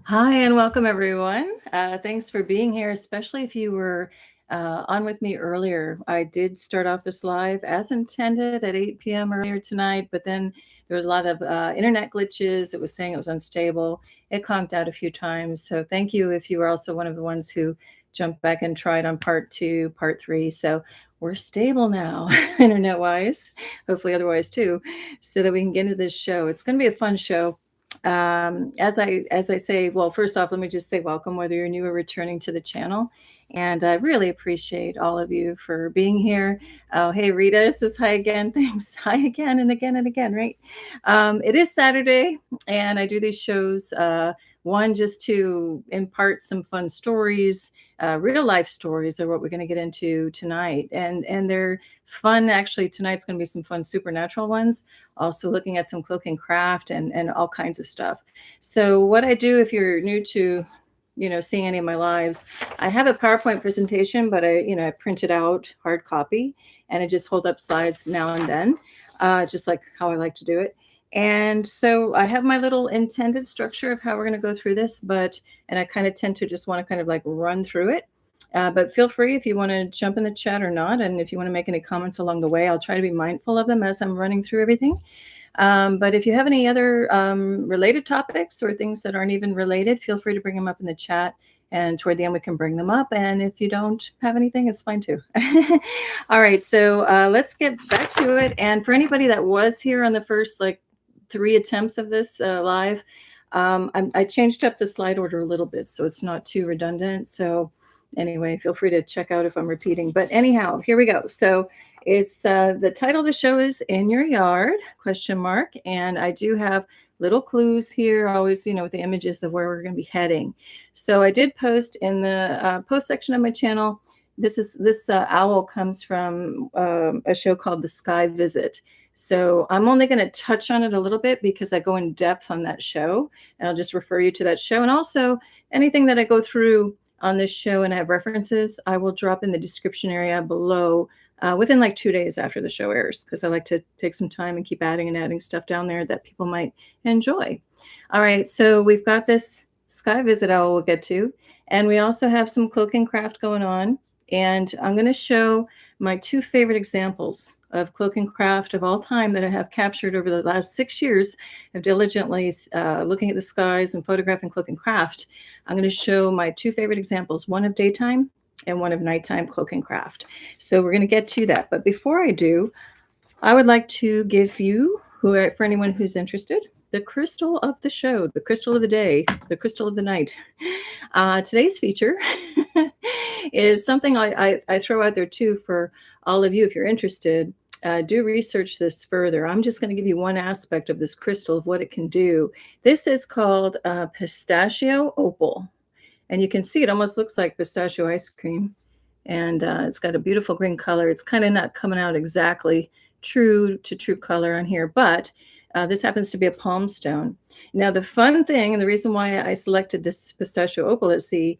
Hi, and welcome everyone. Thanks for being here, especially if you were on with me earlier. I did start off this live as intended at 8 p.m. earlier tonight, but then there was a lot of internet glitches. It was saying it was unstable. It conked out a few times. So thank you if you were also one of the ones who jumped back and tried on part 2, part 3. So we're stable now, internet-wise, hopefully otherwise too, so that we can get into this show. It's going to be a fun show. As I say, well, first off, let me just say welcome, whether you're new or returning to the channel. And I really appreciate all of you for being here. Oh, hey, Rita says hi again. Thanks. Hi again and again and again, right? It is Saturday, and I do these shows, one, just to impart some fun stories, real life stories are what we're going to get into tonight. And they're fun. Actually, tonight's going to be some fun supernatural ones, also looking at some cloak and craft and all kinds of stuff. So what I do, if you're new to seeing any of my lives, I have a PowerPoint presentation, but I print it out hard copy, and I just hold up slides now and then, just like how I like to do it. And so I have my little intended structure of how we're going to go through this, and I kind of tend to just want to kind of like run through it. But feel free if you want to jump in the chat or not. And if you want to make any comments along the way, I'll try to be mindful of them as I'm running through everything. But if you have any other related topics or things that aren't even related, feel free to bring them up in the chat. And toward the end, we can bring them up. And if you don't have anything, it's fine too. All right, so let's get back to it. And for anybody that was here on the first 3 attempts of this live, I changed up the slide order a little bit, so it's not too redundant. So anyway, feel free to check out if I'm repeating. But anyhow, here we go. So it's the title of the show is In Your Yard, ? And I do have little clues here, always, with the images of where we're going to be heading. So I did post in the post section of my channel. This owl comes from a show called The Sky Visit. So I'm only going to touch on it a little bit because I go in depth on that show, and I'll just refer you to that show. And also anything that I go through on this show and I have references, I will drop in the description area below within like 2 days after the show airs, because I like to take some time and keep adding stuff down there that people might enjoy. All right, so we've got this Sky Visit owl we'll get to, and we also have some cloak and craft going on. And I'm going to show my 2 favorite examples of cloak and craft of all time that I have captured over the last 6 years of diligently looking at the skies and photographing cloak and craft. I'm going to show my 2 favorite examples, one of daytime and one of nighttime cloak and craft. So we're going to get to that. But before I do, I would like to give you, for anyone who's interested, the crystal of the show, the crystal of the day, the crystal of the night. Today's feature is something I throw out there too for all of you if you're interested. Do research this further. I'm just going to give you one aspect of this crystal, of what it can do. This is called Pistachio Opal. And you can see it almost looks like pistachio ice cream. And it's got a beautiful green color. It's kind of not coming out exactly true color on here, but this happens to be a palm stone. Now, the fun thing, and the reason why I selected this Pistachio Opal as the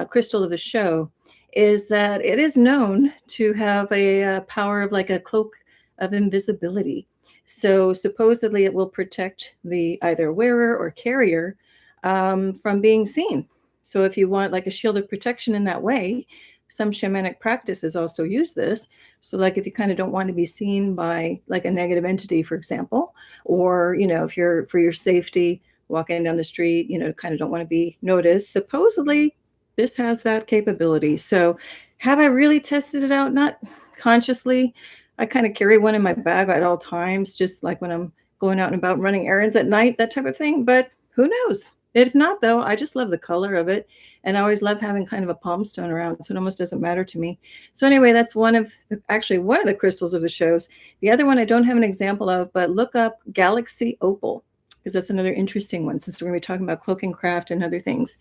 crystal of the show, is that it is known to have a power of like a cloak of invisibility. So supposedly it will protect the either wearer or carrier from being seen. So if you want like a shield of protection in that way, some shamanic practices also use this. So like if you kind of don't want to be seen by like a negative entity, for example, or, if you're for your safety walking down the street, kind of don't want to be noticed, supposedly this has that capability. So have I really tested it out? Not consciously. I kind of carry one in my bag at all times, just like when I'm going out and about running errands at night, that type of thing. But who knows? If not, though, I just love the color of it. And I always love having kind of a palm stone around, so it almost doesn't matter to me. So anyway, that's one of the crystals of the shows. The other one I don't have an example of, but look up Galaxy Opal, because that's another interesting one, since we're going to be talking about cloak and craft and other things.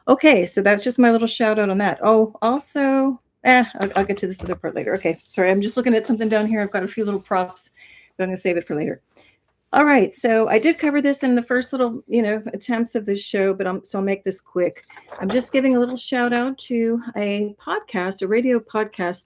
Okay, so that's just my little shout out on that. Oh, also, I'll get to this other part later. Okay, sorry, I'm just looking at something down here. I've got a few little props, but I'm going to save it for later. All right, so I did cover this in the first little, attempts of this show, but so I'll make this quick. I'm just giving a little shout out to a podcast, a radio podcast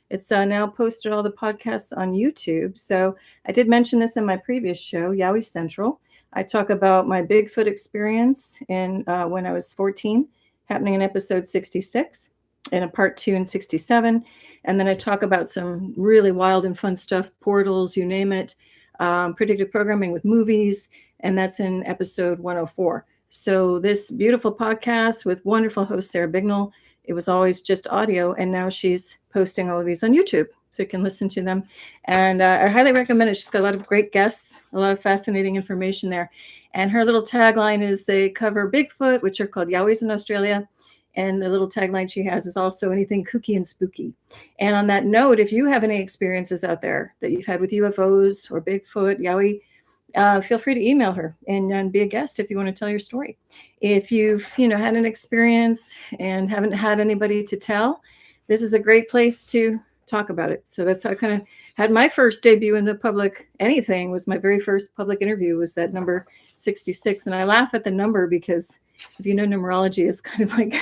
it's now posted all the podcasts on YouTube. So I did mention this in my previous show, Yowie Central. I talk about my Bigfoot experience in when I was 14, happening in episode 66, and a part 2 in 67. And then I talk about some really wild and fun stuff, portals, you name it, predictive programming with movies, and that's in episode 104. So this beautiful podcast with wonderful host Sarah Bignell, it was always just audio, and now she's posting all of these on YouTube, so you can listen to them. And I highly recommend it. She's got a lot of great guests, a lot of fascinating information there. And her little tagline is they cover Bigfoot, which are called Yowies in Australia. And the little tagline she has is also anything kooky and spooky. And on that note, if you have any experiences out there that you've had with UFOs or Bigfoot, Yowie, feel free to email her and be a guest if you want to tell your story. If you've had an experience and haven't had anybody to tell, this is a great place to talk about it. So that's how I kind of had my first debut in the public anything. Was my very first public interview was that number 66. And I laugh at the number because if you know numerology, it's kind of like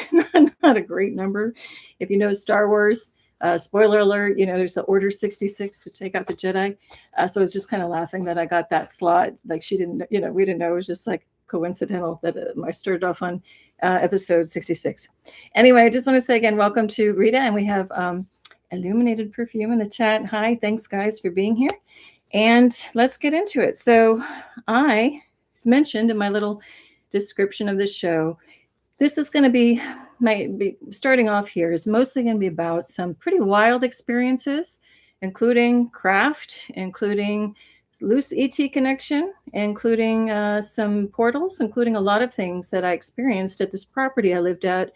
not a great number. If you know Star Wars, spoiler alert, there's the Order 66 to take out the Jedi. So I was just kind of laughing that I got that slot. Like she didn't, we didn't know. It was just like coincidental that I started off on episode 66. Anyway, I just want to say again, welcome to Rita. And we have Illuminated Perfume in the chat. Hi, thanks guys for being here. And let's get into it. So I mentioned in my little description of the show, this is going to be starting off here is mostly going to be about some pretty wild experiences, including craft, including loose ET connection, including some portals, including a lot of things that I experienced at this property I lived at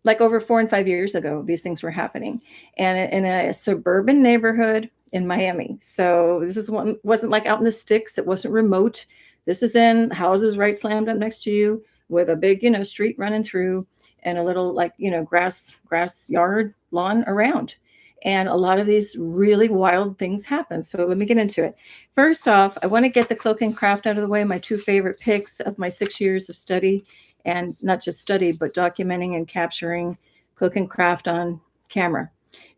like over 4 and 5 years ago. These things were happening, and in a suburban neighborhood in Miami. So this is one, wasn't like out in the sticks. It wasn't remote. This is in houses right slammed up next to you with a big, street running through and a little grass yard lawn around. And a lot of these really wild things happen. So let me get into it. First off, I want to get the cloak and craft out of the way, my 2 favorite picks of my 6 years of study, and not just study, but documenting and capturing cloak and craft on camera.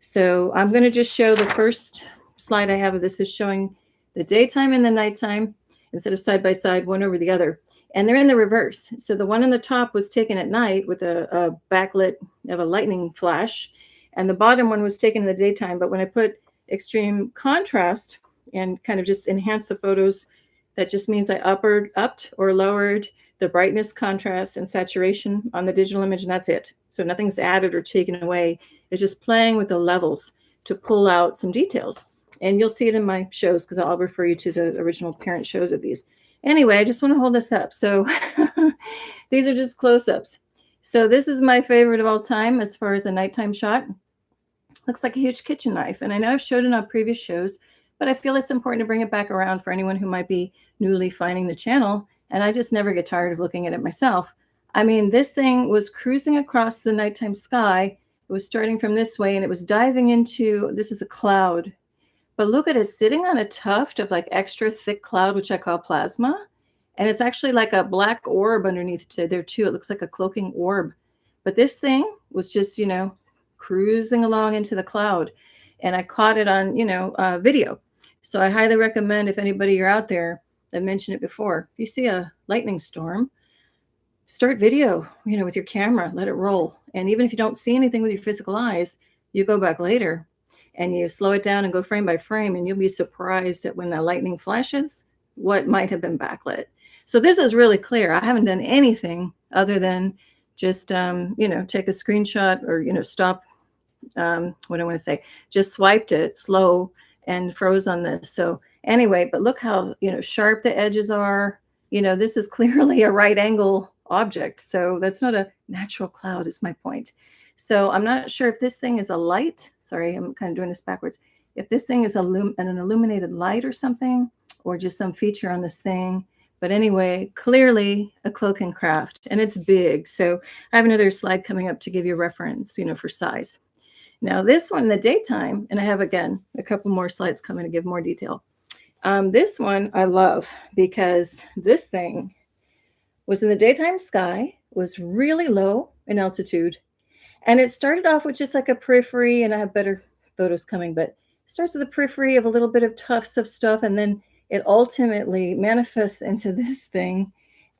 So I'm going to just show the first slide I have of this is showing the daytime and the nighttime instead of side by side, one over the other. And they're in the reverse. So the one on the top was taken at night with a backlit of a lightning flash. And the bottom one was taken in the daytime. But when I put extreme contrast and kind of just enhanced the photos, that just means I upped or lowered the brightness, contrast, and saturation on the digital image, and that's it. So nothing's added or taken away. It's just playing with the levels to pull out some details. And you'll see it in my shows because I'll refer you to the original parent shows of these. Anyway, I just want to hold this up. So these are just close-ups. So this is my favorite of all time as far as a nighttime shot. Looks like a huge kitchen knife. And I know I've showed it on previous shows, but I feel it's important to bring it back around for anyone who might be newly finding the channel. And I just never get tired of looking at it myself. I mean, this thing was cruising across the nighttime sky. It was starting from this way and it was diving into, this is a cloud. But look at it sitting on a tuft of like extra thick cloud, which I call plasma. And it's actually like a black orb underneath there too. It looks like a cloaking orb. But this thing was just, cruising along into the cloud. And I caught it on, video. So I highly recommend if anybody you're out there, I mentioned it before, if you see a lightning storm, start video, with your camera, let it roll. And even if you don't see anything with your physical eyes, you go back later and you slow it down and go frame by frame, and you'll be surprised at when the lightning flashes, what might have been backlit. So this is really clear. I haven't done anything other than just, take a screenshot or, stop, what do I want to say? Just swiped it slow and froze on this. So anyway, but look how, sharp the edges are. This is clearly a right angle object. So that's not a natural cloud is my point. So I'm not sure if this thing is a light. Sorry, I'm kind of doing this backwards. If this thing is an illuminated light or something, or just some feature on this thing. But anyway, clearly a cloak and craft, and it's big. So I have another slide coming up to give you a reference, for size. Now this one in the daytime, and I have, again, a couple more slides coming to give more detail. This one I love because this thing was in the daytime sky, was really low in altitude. And it started off with just like a periphery, and I have better photos coming, but it starts with a periphery of a little bit of tufts of stuff. And then it ultimately manifests into this thing.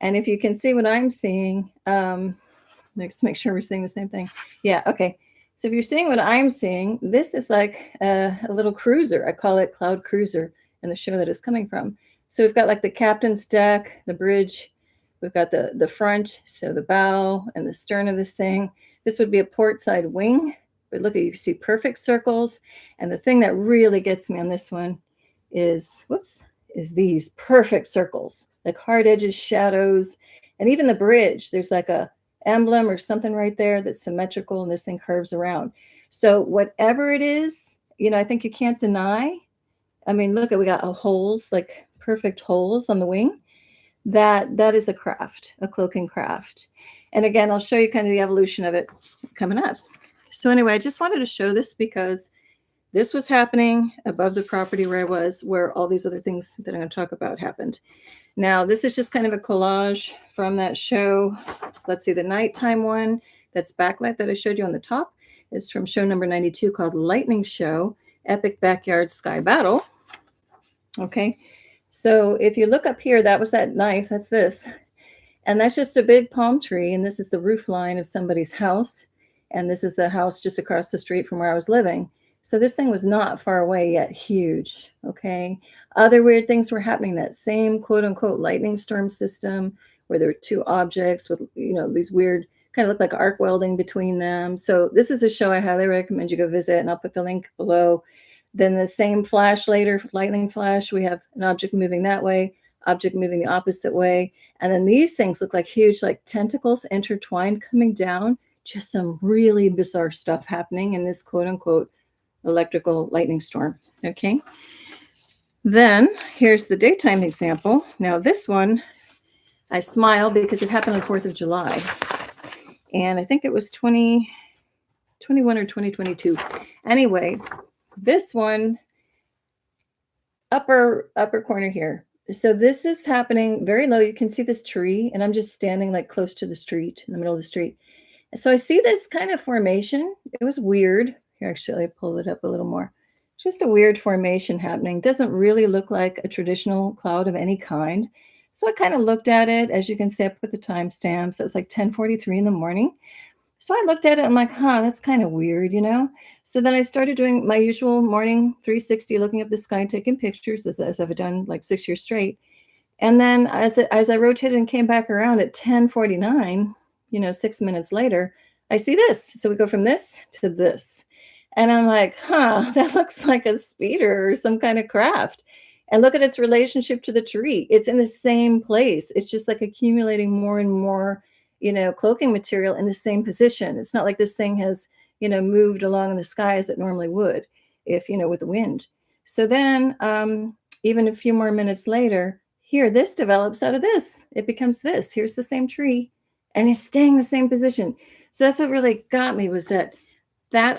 And if you can see what I'm seeing, let's make sure we're seeing the same thing. Yeah, okay. So if you're seeing what I'm seeing, this is like a little cruiser. I call it Cloud Cruiser in the show that it's coming from. So we've got like the captain's deck, the bridge. We've got the front, so the bow and the stern of this thing. This would be a port side wing. But look, you see perfect circles. And the thing that really gets me on this one is, is these perfect circles, like hard edges, shadows, and even the bridge. There's like a emblem or something right there that's symmetrical, and this thing curves around. So whatever it is, I think you can't deny. I mean, look, we got holes, like perfect holes on the wing. That is a craft, a cloaking craft. And again, I'll show you kind of the evolution of it coming up. So anyway, I just wanted to show this because this was happening above the property where I was, where all these other things that I'm going to talk about happened. Now, this is just kind of a collage from that show. Let's see, the nighttime one, that's backlight that I showed you on the top, is from show number 92 called Lightning Show, Epic Backyard Sky Battle. Okay, so if you look up here, that was that knife, that's this. And that's just a big palm tree, and this is the roof line of somebody's house. And this is the house just across the street from where I was living. So this thing was not far away yet huge, okay? Other weird things were happening, that same quote-unquote lightning storm system where there were two objects with, these weird, kind of look like arc welding between them. So this is a show I highly recommend you go visit, and I'll put the link below. Then the same flash later, lightning flash, we have an object moving that way, object moving the opposite way. And then these things look like huge, like tentacles intertwined coming down. Just some really bizarre stuff happening in this quote-unquote electrical lightning storm, okay? Then here's the daytime example. Now this one, I smile because it happened on 4th of July. And I think it was 2021 or 2022. Anyway, this one, upper corner here. So this is happening very low. You can see this tree, and I'm just standing like close to the street, in the middle of the street. So I see this kind of formation. It was weird. Here, actually, I pulled it up a little more. Just a weird formation happening. Doesn't really look like a traditional cloud of any kind. So I kind of looked at it. As you can see, I put the timestamp. So it's like 10:43 in the morning. So I looked at it. I'm like, that's kind of weird, So then I started doing my usual morning 360, looking up the sky, taking pictures, as I've done like 6 years straight. And then as I rotated and came back around at 10:49, 6 minutes later, I see this. So we go from this to this. And I'm like, that looks like a speeder or some kind of craft. And look at its relationship to the tree. It's in the same place. It's just like accumulating more and more, cloaking material in the same position. It's not like this thing has, moved along in the sky as it normally would if, with the wind. So then even a few more minutes later, here, this develops out of this. It becomes this. Here's the same tree. And it's staying in the same position. So that's what really got me, was that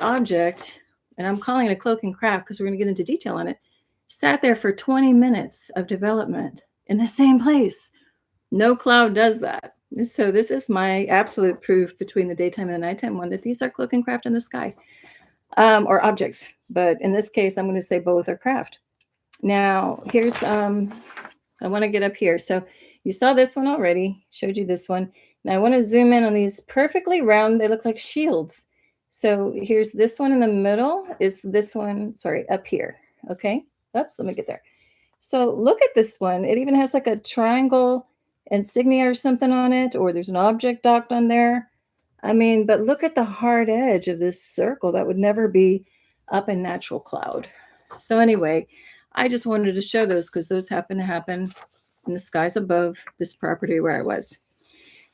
object, and I'm calling it a cloaking craft because we're going to get into detail on it, sat there for 20 minutes of development in the same place. No cloud does that. So this is my absolute proof between the daytime and the nighttime one that these are cloaking craft in the sky, or objects. But in this case, I'm going to say both are craft. Now, here's, I want to get up here. So you saw this one already, showed you this one. Now I want to zoom in on these perfectly round, they look like shields. So here's this one in the middle, is this one, sorry, up here, okay? Oops, let me get there. So look at this one. It even has like a triangle insignia or something on it, or there's an object docked on there. I mean, but look at the hard edge of this circle. That would never be up in natural cloud. So anyway, I just wanted to show those because those happen to happen in the skies above this property where I was.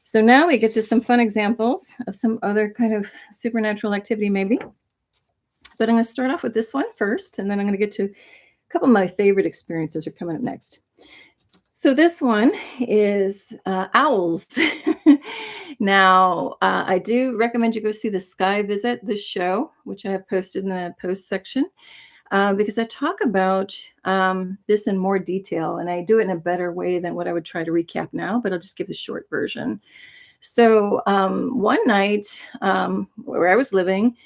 So now we get to some fun examples of some other kind of supernatural activity maybe. But I'm going to start off with this one first, and then I'm going to get to a couple of my favorite experiences are coming up next. So this one is owls. Now, I do recommend you go see the Sky Visit, this show, which I have posted in the post section, because I talk about this in more detail, and I do it in a better way than what I would try to recap now, but I'll just give the short version. So one night where I was living,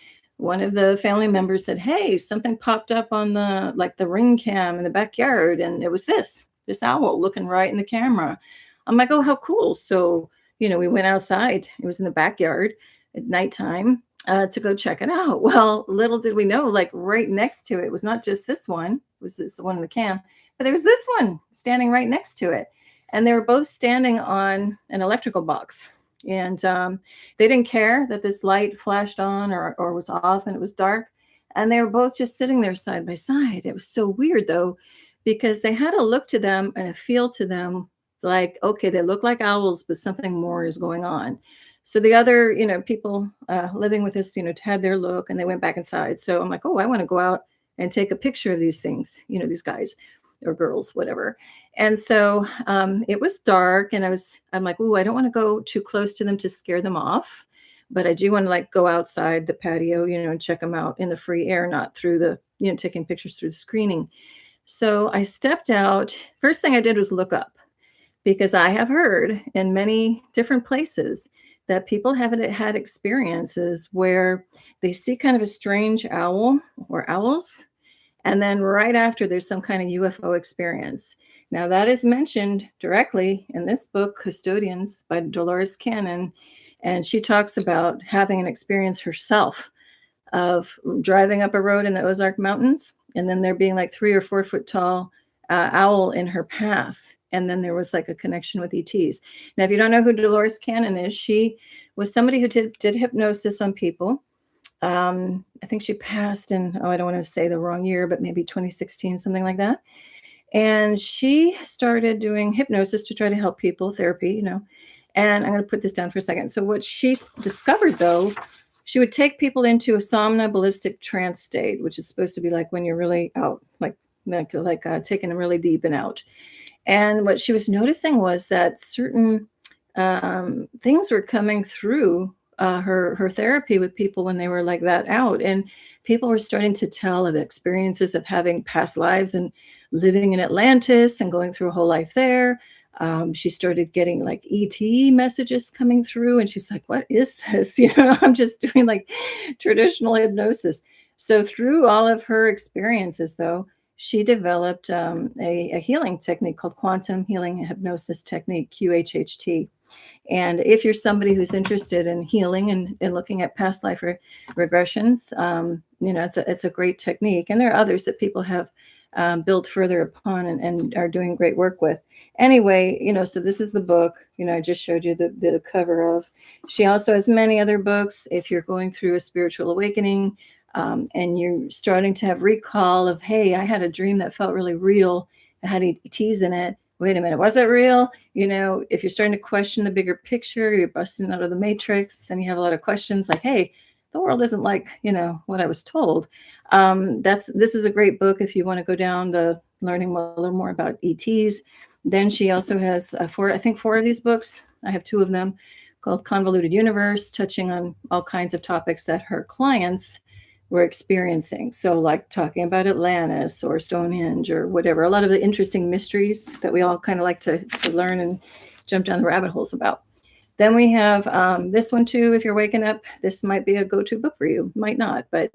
one of the family members said, hey, something popped up on the ring cam in the backyard, and it was this owl looking right in the camera. I'm like, oh, how cool. So, we went outside. It was in the backyard at nighttime to go check it out. Well, little did we know, like right next to it was not just this one, it was this one in the cam, but there was this one standing right next to it. And they were both standing on an electrical box. And they didn't care that this light flashed on or was off and it was dark. And they were both just sitting there side by side. It was so weird, though, because they had a look to them and a feel to them like, okay, they look like owls, but something more is going on. So the other, people living with us, had their look and they went back inside. So I'm like, oh, I want to go out and take a picture of these things, these guys or girls, whatever. And so it was dark and I'm like, oh, I don't want to go too close to them to scare them off. But I do want to go outside the patio, and check them out in the free air, not through the, taking pictures through the screening. So I stepped out. First thing I did was look up, because I have heard in many different places that people have had experiences where they see kind of a strange owl or owls. And then right after, there's some kind of UFO experience. Now, that is mentioned directly in this book, Custodians by Dolores Cannon. And she talks about having an experience herself of driving up a road in the Ozark Mountains, and then there being 3 or 4 foot tall owl in her path. And then there was a connection with ETs. Now, if you don't know who Dolores Cannon is, she was somebody who did hypnosis on people. I think she passed in, I don't want to say the wrong year, but maybe 2016, something like that. And she started doing hypnosis to try to help people, therapy, and I'm going to put this down for a second. So what she discovered, though, she would take people into a somnambulistic trance state, which is supposed to be when you're really out, taking them really deep and out. And what she was noticing was that certain things were coming through her therapy with people when they were like that out. And people were starting to tell of experiences of having past lives and living in Atlantis and going through a whole life there. She started getting ET messages coming through, and she's like, what is this? I'm just doing traditional hypnosis. So through all of her experiences, though, she developed a healing technique called quantum healing hypnosis technique, QHHT. And if you're somebody who's interested in healing and looking at past life regressions, it's a great technique. And there are others that people have built further upon and are doing great work with. Anyway, so this is the book, I just showed you the cover of. She also has many other books. If you're going through a spiritual awakening and you're starting to have recall of, hey, I had a dream that felt really real. It had ETs in it. Wait a minute, was it real? If you're starting to question the bigger picture, you're busting out of the matrix and you have a lot of questions like, hey, the world isn't what I was told. This is a great book if you want to go down to learning a little more about ETs. Then she also has 4 of these books. I have 2 of them called Convoluted Universe, touching on all kinds of topics that her clients were experiencing. So talking about Atlantis or Stonehenge or whatever, a lot of the interesting mysteries that we all kind of like to learn and jump down the rabbit holes about. Then we have this one too. If you're waking up, this might be a go-to book for you. Might not, but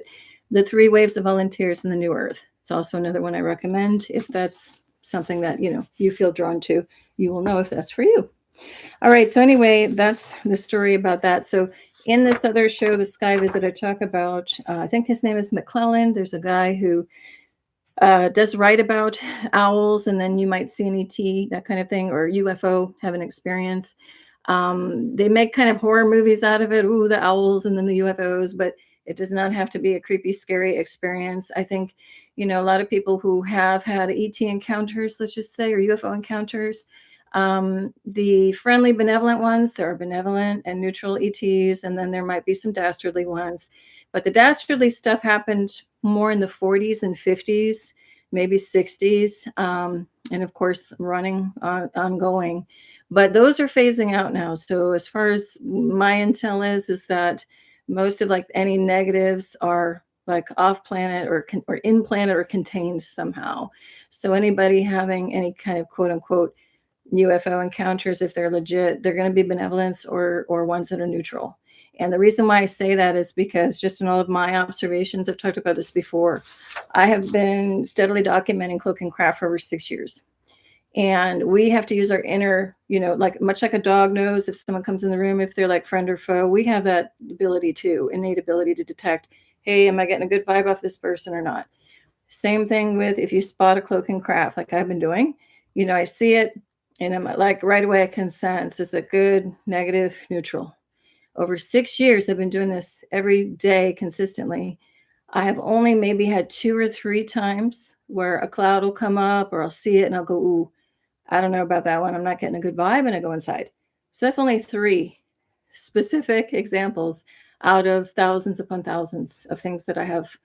The 3 Waves of Volunteers in the New Earth. It's also another one I recommend. If that's something that, you feel drawn to, you will know if that's for you. All right. So anyway, that's the story about that. So in this other show, The Sky Visit, I talk about, I think his name is McClellan. There's a guy who does write about owls, and then you might see an ET, that kind of thing, or UFO, have an experience. They make kind of horror movies out of it. Ooh, the owls and then the UFOs, but it does not have to be a creepy, scary experience. I think, a lot of people who have had ET encounters, let's just say, or UFO encounters, the friendly, benevolent ones, there are benevolent and neutral ETs, and then there might be some dastardly ones. But the dastardly stuff happened more in the 40s and 50s, maybe 60s, and of course, running ongoing. But those are phasing out now. So as far as my intel is that most of any negatives are off planet or in planet or contained somehow. So anybody having any kind of quote unquote UFO encounters, if they're legit, they're going to be benevolence or ones that are neutral. And the reason why I say that is because just in all of my observations, I've talked about this before, I have been steadily documenting cloak and craft for over 6 years. And we have to use our inner, like much like a dog knows if someone comes in the room, if they're like friend or foe, we have that ability too, innate ability to detect, hey, am I getting a good vibe off this person or not? Same thing with if you spot a cloak and craft, like I've been doing, I see it and I'm like right away I can sense, is it good, negative, neutral? Over 6 years, I've been doing this every day consistently. I have only maybe had 2 or 3 times where a cloud will come up or I'll see it and I'll go, ooh, I don't know about that one. I'm not getting a good vibe, and I go inside. So that's only 3 specific examples out of thousands upon thousands of things that I have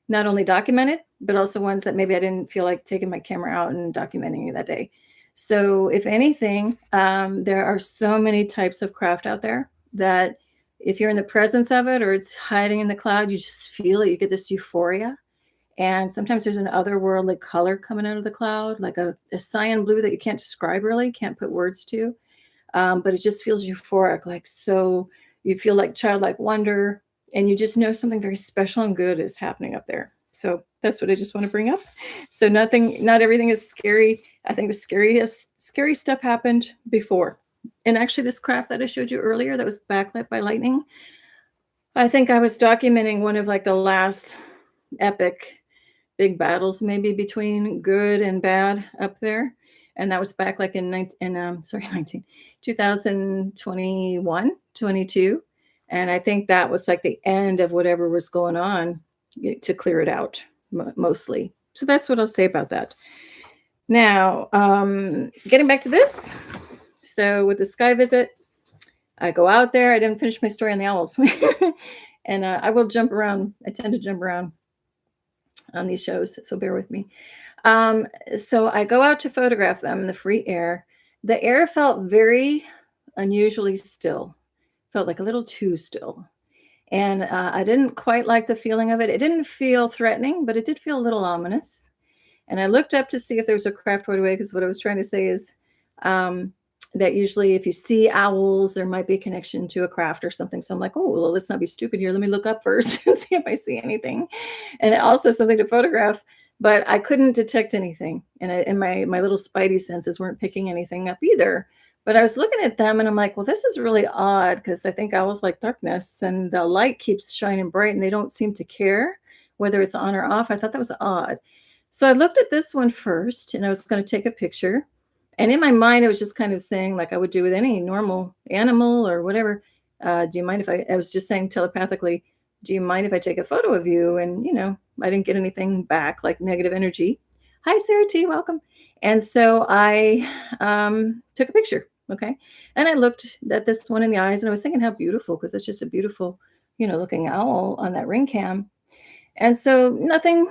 not only documented, but also ones that maybe I didn't feel like taking my camera out and documenting that day. So if anything, there are so many types of craft out there that if you're in the presence of it or it's hiding in the cloud, you just feel it. You get this euphoria. And sometimes there's an otherworldly color coming out of the cloud, like a cyan blue that you can't describe really, can't put words to. But it just feels euphoric, like so you feel like childlike wonder, and you just know something very special and good is happening up there. So that's what I just want to bring up. So not everything is scary. I think the scary stuff happened before. And actually this craft that I showed you earlier that was backlit by lightning, I think I was documenting one of like the last epic big battles maybe between good and bad up there. And that was back like in 2021, 22. And I think that was like the end of whatever was going on to clear it out mostly. So that's what I'll say about that. Now, getting back to this. So with the sky visit, I go out there. I didn't finish my story on the owls. And I will jump around. I tend to jump around on these shows, so bear with me. So I go out to photograph them in the free air. The air felt very unusually still, felt like a little too still. And I didn't quite like the feeling of it. It didn't feel threatening, but it did feel a little ominous. And I looked up to see if there was a craft right away, because what I was trying to say is that usually if you see owls, there might be a connection to a craft or something. So I'm like, oh, well, let's not be stupid here. Let me look up first and see if I see anything. And also something to photograph, but I couldn't detect anything. And my little spidey senses weren't picking anything up either. But I was looking at them and I'm like, well, this is really odd, because I think owls like darkness and the light keeps shining bright and they don't seem to care whether it's on or off. I thought that was odd. So I looked at this one first and I was going to take a picture. And in my mind, I was just kind of saying, like I would do with any normal animal or whatever, do you mind if I was just saying telepathically, do you mind if I take a photo of you? And, I didn't get anything back, like negative energy. Hi, Sarah T, welcome. And so I took a picture, okay? And I looked at this one in the eyes and I was thinking how beautiful, because it's just a beautiful, looking owl on that ring cam. And so nothing,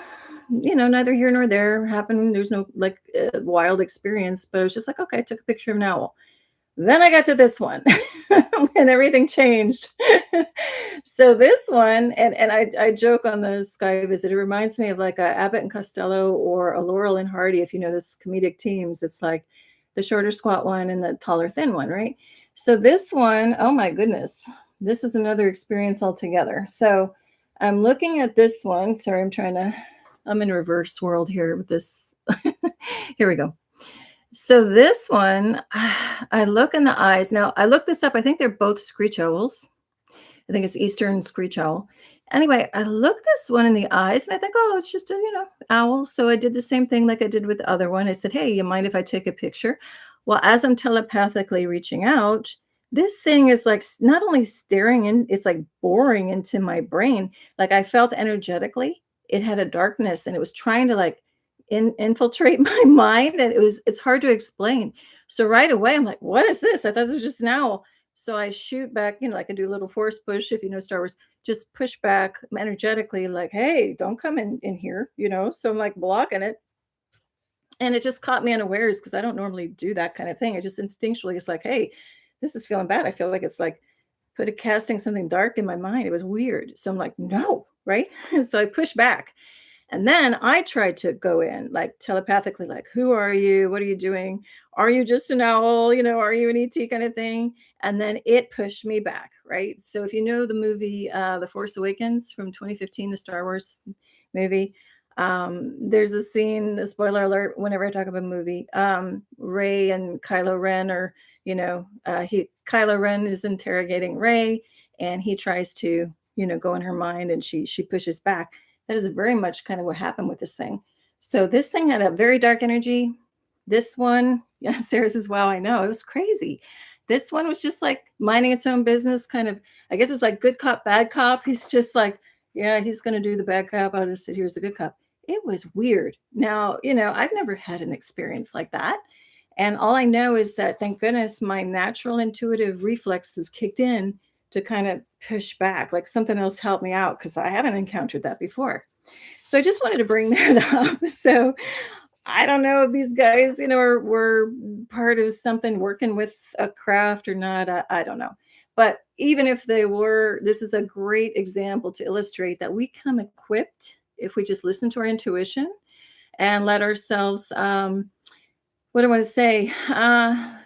neither here nor there happened. There's no wild experience, but I was just like, okay, I took a picture of an owl. Then I got to this one and everything changed. So this one, and I joke on the sky visit, it reminds me of like a Abbott and Costello or a Laurel and Hardy, if you know this comedic teams. It's like the shorter squat one and the taller thin one, right? So this one, oh my goodness, this was another experience altogether. So I'm looking at this one. Sorry, I'm in reverse world here with this. Here we go. So this one, I look in the eyes. Now, I looked this up. I think they're both screech owls. I think it's Eastern screech owl. Anyway, I looked this one in the eyes and I think, oh, it's just a, owl. So I did the same thing like I did with the other one. I said, hey, you mind if I take a picture? Well, as I'm telepathically reaching out, this thing is like not only staring in, it's like boring into my brain. Like I felt energetically, it had a darkness and it was trying to like infiltrate my mind, and it's hard to explain. So right away I'm like, what is this? I thought this was just an owl. So I shoot back, I can do a little force push, if you know Star Wars, just push back energetically, like, hey, don't come in here, so I'm like blocking it. And it just caught me unawares, because I don't normally do that kind of thing. I just instinctually, it's like, hey, this is feeling bad. I feel like it's like casting something dark in my mind. It was weird. So I'm like, no, right? So I push back. And then I tried to go in like telepathically, like, who are you? What are you doing? Are you just an owl? Are you an ET kind of thing? And then it pushed me back, right? So if you know the movie The Force Awakens from 2015, the Star Wars movie, there's a scene, a spoiler alert, whenever I talk about a movie, Rey and Kylo Ren are, Kylo Ren is interrogating Rey, and he tries to, go in her mind, and she pushes back. That is very much kind of what happened with this thing. So this thing had a very dark energy. This one, yeah, Sarah says, wow, I know, it was crazy. This one was just like minding its own business, kind of, I guess it was like good cop, bad cop. He's just like, yeah, he's going to do the bad cop. I'll just sit here as a good cop. It was weird. Now, I've never had an experience like that. And all I know is that, thank goodness, my natural intuitive reflexes kicked in to kind of push back, like something else helped me out, because I haven't encountered that before. So I just wanted to bring that up. So I don't know if these guys, were part of something working with a craft or not. I don't know. But even if they were, this is a great example to illustrate that we come equipped if we just listen to our intuition and let ourselves, what do I want to say?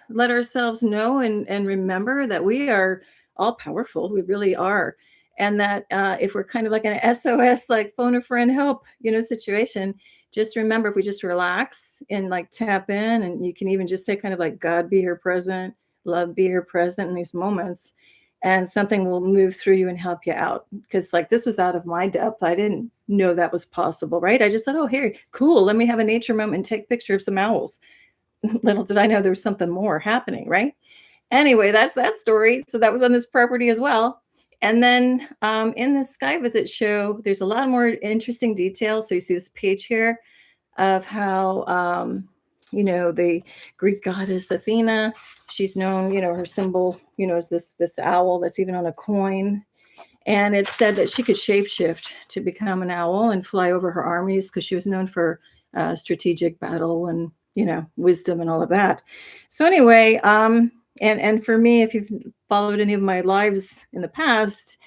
Let ourselves know and remember that we are all powerful. We really are. And that if we're kind of like an SOS, like phone a friend, help, situation, just remember, if we just relax and like tap in, and you can even just say kind of like, God, be here present, love, be here present in these moments, and something will move through you and help you out. Because like this was out of my depth. I didn't know that was possible, right? I just thought, oh, here, cool. Let me have a nature moment and take a picture of some owls. Little did I know there was something more happening, right? Anyway, that's that story. So that was on this property as well. And then in the Sky Visit show, there's a lot more interesting details. So you see this page here of how, the Greek goddess Athena, she's known, her symbol, is this owl that's even on a coin. And it said that she could shapeshift to become an owl and fly over her armies, because she was known for strategic battle and, wisdom and all of that. So anyway, and for me, if you've followed any of my lives in the past,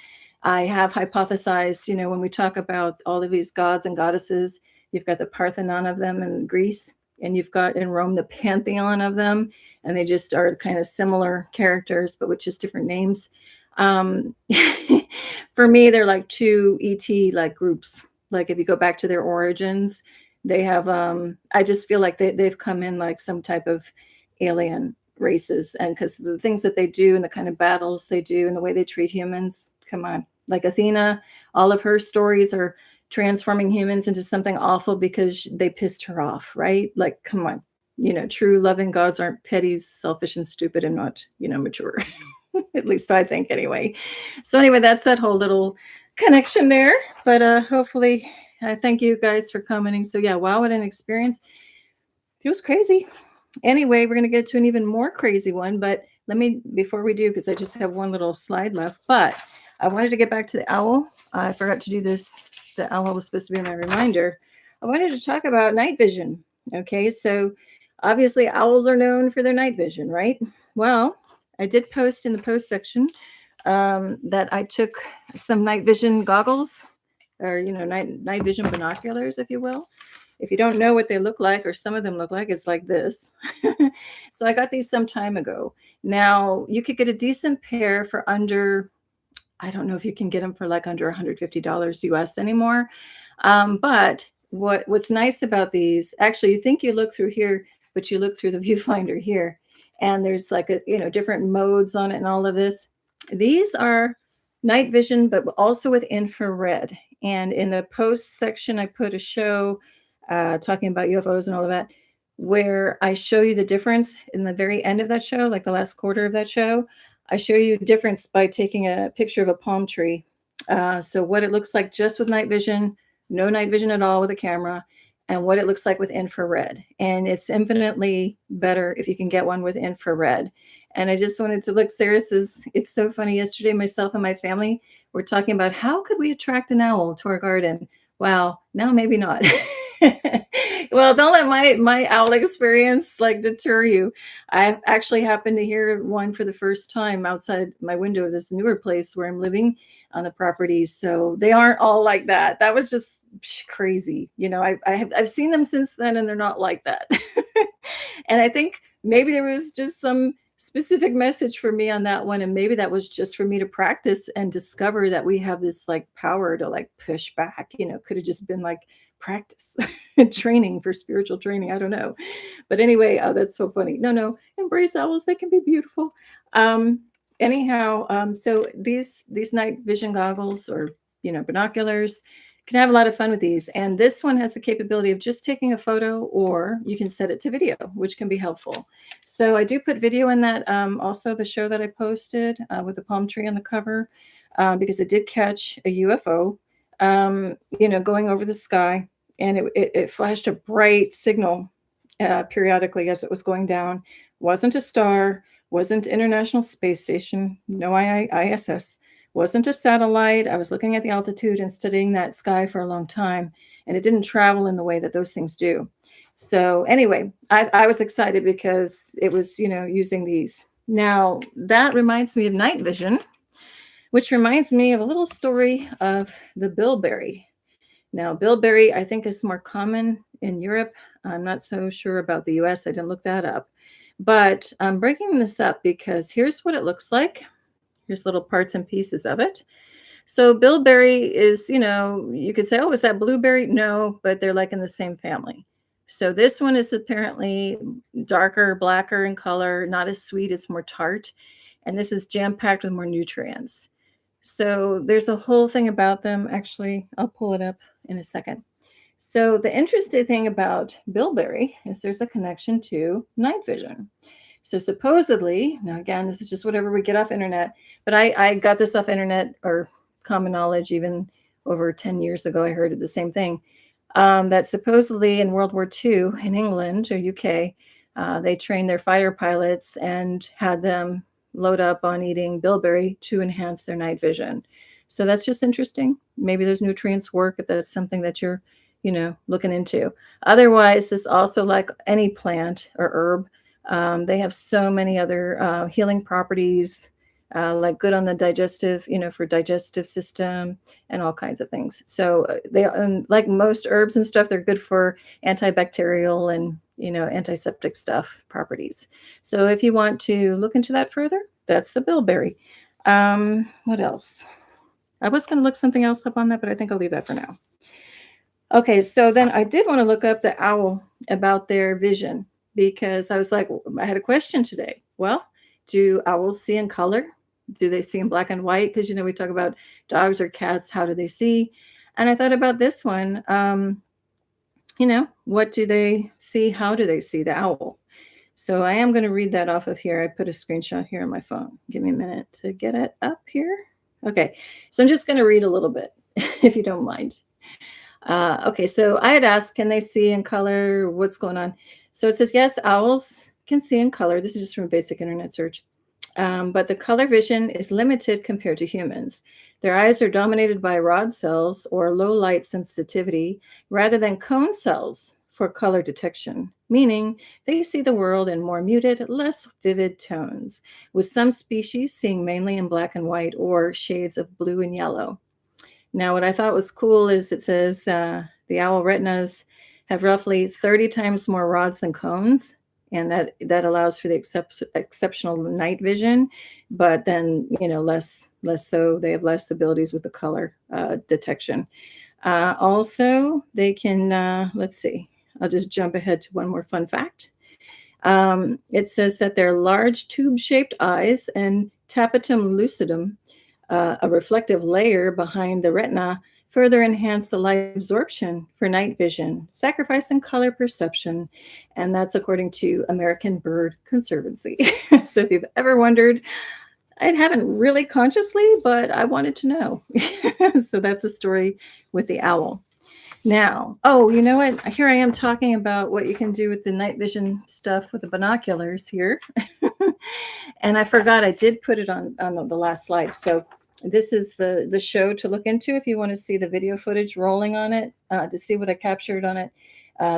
I have hypothesized, when we talk about all of these gods and goddesses, you've got the Parthenon of them in Greece, and you've got in Rome the pantheon of them, and they just are kind of similar characters, but with just different names. For me, they're like two ET like groups. Like if you go back to their origins, they have, I just feel like they've come in like some type of alien races, and because the things that they do and the kind of battles they do and the way they treat humans, come on. Like Athena, all of her stories are transforming humans into something awful because they pissed her off, right? Like, come on. True loving gods aren't petty, selfish, and stupid, and not, mature. At least I think, anyway. So anyway, that's that whole little connection there. But hopefully, thank you guys for commenting. So yeah, wow, what an experience. It was crazy. Anyway, we're going to get to an even more crazy one. But before we do, because I just have one little slide left, but I wanted to get back to the owl. I forgot to do this. The owl was supposed to be my reminder. I wanted to talk about night vision. Okay, so obviously owls are known for their night vision, right? Well, I did post in the post section that I took some night vision goggles, or night vision binoculars, if you will. If you don't know what they look like, or some of them look like, it's like this. So I got these some time ago. Now you could get a decent pair for under, I don't know if you can get them for like under $150 US anymore. But what's nice about these, actually, you think you look through here, but you look through the viewfinder here, and there's like different modes on it and all of this. These are night vision, but also with infrared. And in the post section, I put a show talking about UFOs and all of that, where I show you the difference in the very end of that show, like the last quarter of that show. I show you the difference by taking a picture of a palm tree. So what it looks like just with night vision, no night vision at all with a camera, and what it looks like with infrared. And it's infinitely better if you can get one with infrared. And I just wanted to look, Sarah says, it's so funny. Yesterday, myself and my family were talking about how could we attract an owl to our garden? Wow, now maybe not. Well, don't let my owl experience like deter you. I actually happened to hear one for the first time outside my window of this newer place where I'm living on the property. So they aren't all like that. That was just crazy. I've seen them since then, and they're not like that. And I think maybe there was just some specific message for me on that one, and maybe that was just for me to practice and discover that we have this like power to like push back. Could have just been like practice training for spiritual training. I don't know. But anyway, that's so funny. No, embrace owls. They can be beautiful. um Anyhow, so these night vision goggles, or binoculars, can have a lot of fun with these. And this one has the capability of just taking a photo, or you can set it to video, which can be helpful. So I do put video in that, also the show that I posted with the palm tree on the cover, because it did catch a UFO, going over the sky, and it flashed a bright signal periodically as it was going down. Wasn't a star, wasn't International Space Station, no ISS, wasn't a satellite. I was looking at the altitude and studying that sky for a long time, and it didn't travel in the way that those things do. So anyway, I was excited because it was, using these. Now, that reminds me of night vision, which reminds me of a little story of the bilberry. Now, bilberry, I think, is more common in Europe. I'm not so sure about the US. I didn't look that up. But I'm breaking this up because here's what it looks like. Here's little parts and pieces of it. So bilberry is, you could say, oh, is that blueberry? No, but they're like in the same family. So this one is apparently darker, blacker in color, not as sweet, it's more tart. And this is jam-packed with more nutrients. So there's a whole thing about them. Actually, I'll pull it up in a second. So the interesting thing about bilberry is there's a connection to night vision. So supposedly, now again, this is just whatever we get off internet, but I got this off internet, or common knowledge, even over 10 years ago. I heard it the same thing, that supposedly in World War II in England or UK, they trained their fighter pilots and had them load up on eating bilberry to enhance their night vision. So that's just interesting. Maybe those nutrients work if that's something that you're, looking into. Otherwise, this also, like any plant or herb, they have so many other healing properties, like good on the digestive, for digestive system and all kinds of things. So they, like most herbs and stuff, they're good for antibacterial and, antiseptic stuff properties. So if you want to look into that further, that's the bilberry. What else? I was going to look something else up on that, but I think I'll leave that for now. Okay, so then I did want to look up the owl about their vision, because I was like, I had a question today. Well, do owls see in color? Do they see in black and white? Because, we talk about dogs or cats. How do they see? And I thought about this one. What do they see? How do they see the owl? So I am going to read that off of here. I put a screenshot here on my phone. Give me a minute to get it up here. Okay, so I'm just going to read a little bit, if you don't mind. Okay, so I had asked, can they see in color? What's going on? So it says, yes, owls can see in color. This is just from a basic internet search. But the color vision is limited compared to humans. Their eyes are dominated by rod cells, or low light sensitivity, rather than cone cells for color detection, meaning they see the world in more muted, less vivid tones, with some species seeing mainly in black and white or shades of blue and yellow. Now, what I thought was cool is it says the owl retinas have roughly 30 times more rods than cones, and that allows for the exceptional night vision, but then, less so. They have less abilities with the color detection. Also, they can, let's see, I'll just jump ahead to one more fun fact. It says that their large tube-shaped eyes and tapetum lucidum, a reflective layer behind the retina, further enhance the light absorption for night vision, sacrificing color perception. And that's according to American Bird Conservancy. So if you've ever wondered, I haven't really consciously, but I wanted to know. So that's the story with the owl. Now, oh, you know what? Here I am talking about what you can do with the night vision stuff with the binoculars here. And I forgot I did put it on the last slide. So this is the show to look into if you want to see the video footage rolling on it, to see what I captured on it.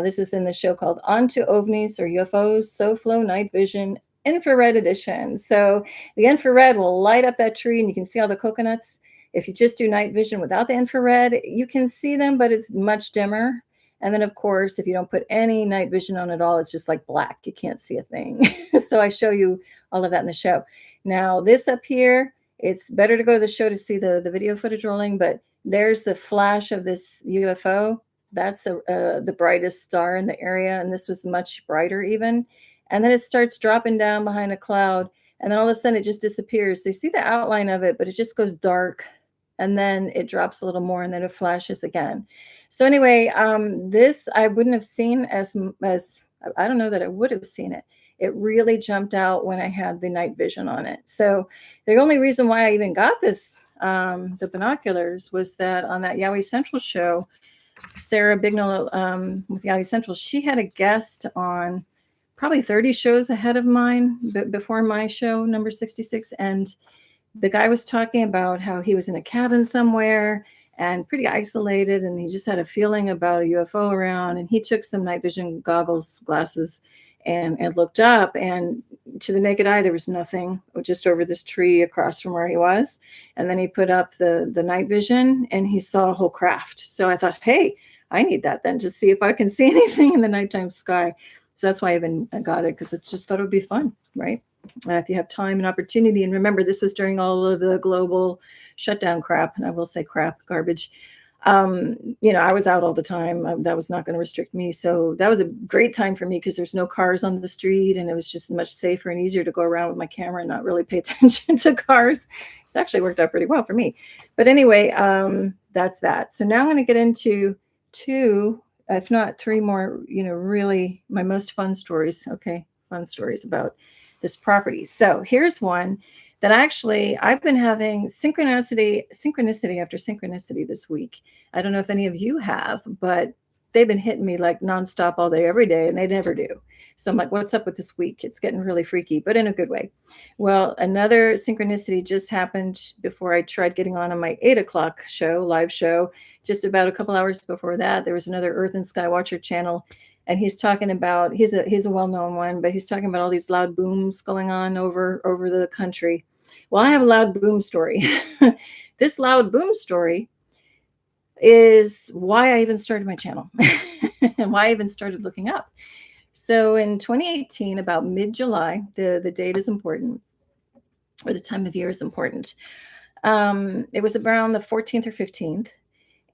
This is in the show called On to OVNIs or UFOs, SoFlo Night Vision Infrared Edition. So the infrared will light up that tree and you can see all the coconuts. If you just do night vision without the infrared, you can see them, but it's much dimmer. And then, of course, if you don't put any night vision on at all, it's just like black. You can't see a thing. So I show you all of that in the show. Now, this up here, it's better to go to the show to see the video footage rolling, but there's the flash of this UFO. That's the brightest star in the area, and this was much brighter even. And then it starts dropping down behind a cloud, and then all of a sudden it just disappears. So you see the outline of it, but it just goes dark, and then it drops a little more, and then it flashes again. So anyway, this I wouldn't have seen as I don't know that I would have seen it. It really jumped out when I had the night vision on it. So the only reason why I even got this, the binoculars, was that on that Yowie Central show, Sarah Bignell with Yowie Central, she had a guest on probably 30 shows ahead of mine, before my show, number 66. And the guy was talking about how he was in a cabin somewhere and pretty isolated, and he just had a feeling about a UFO around. And he took some night vision glasses, and looked up, and to the naked eye, there was nothing just over this tree across from where he was. And then he put up the night vision and he saw a whole craft. So I thought, hey, I need that then to see if I can see anything in the nighttime sky. So that's why I even got it, because it's just thought it would be fun, right? If you have time and opportunity. And remember, this was during all of the global shutdown crap, and I will say crap, garbage. I was out all the time. That was not going to restrict me. So that was a great time for me because there's no cars on the street, and it was just much safer and easier to go around with my camera and not really pay attention to cars. It's actually worked out pretty well for me. But anyway, that's that. So now I'm going to get into 2, if not 3 more, really my most fun stories. Okay. Fun stories about this property. So here's one that actually I've been having synchronicity after synchronicity this week. I don't know if any of you have, but they've been hitting me like nonstop all day, every day, and they never do. So I'm like, what's up with this week? It's getting really freaky, but in a good way. Well, another synchronicity just happened before I tried getting on my 8 o'clock show, live show. Just about a couple hours before that, there was another Earth and Sky Watcher channel. And he's talking about, he's a well-known one, but he's talking about all these loud booms going on over the country. Well, I have a loud boom story. This loud boom story is why I even started my channel and why I even started looking up. So in 2018, about mid-July, the date is important, or the time of year is important. It was around the 14th or 15th.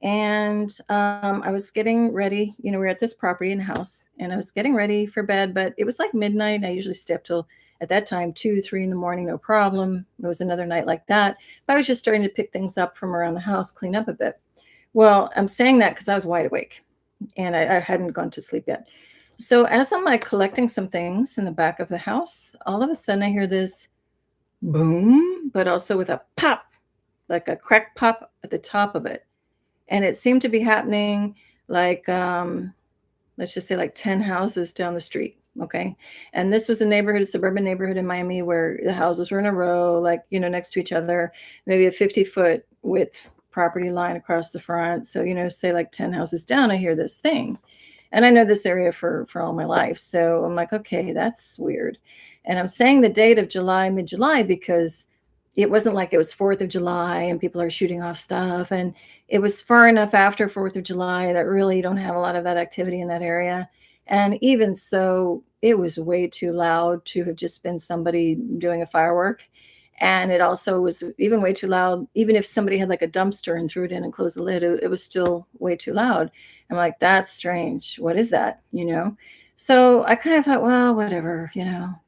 And I was getting ready, we were at this property in the house, and I was getting ready for bed, but it was like midnight. I usually stay up till, at that time, 2, 3 in the morning, no problem. It was another night like that. But I was just starting to pick things up from around the house, clean up a bit. Well, I'm saying that because I was wide awake and I hadn't gone to sleep yet. So as I'm like collecting some things in the back of the house, all of a sudden I hear this boom, but also with a pop, like a crack pop at the top of it. And it seemed to be happening like, let's just say like 10 houses down the street. Okay. And this was a suburban neighborhood in Miami where the houses were in a row, like, next to each other, maybe a 50-foot width property line across the front. So, say like 10 houses down, I hear this thing. And I know this area for all my life. So I'm like, okay, that's weird. And I'm saying the date of mid-July, because it wasn't like it was 4th of July and people are shooting off stuff. And it was far enough after 4th of July that really you don't have a lot of that activity in that area. And even so, it was way too loud to have just been somebody doing a firework. And it also was even way too loud. Even if somebody had like a dumpster and threw it in and closed the lid, it was still way too loud. I'm like, that's strange. What is that? So I kind of thought, well, whatever,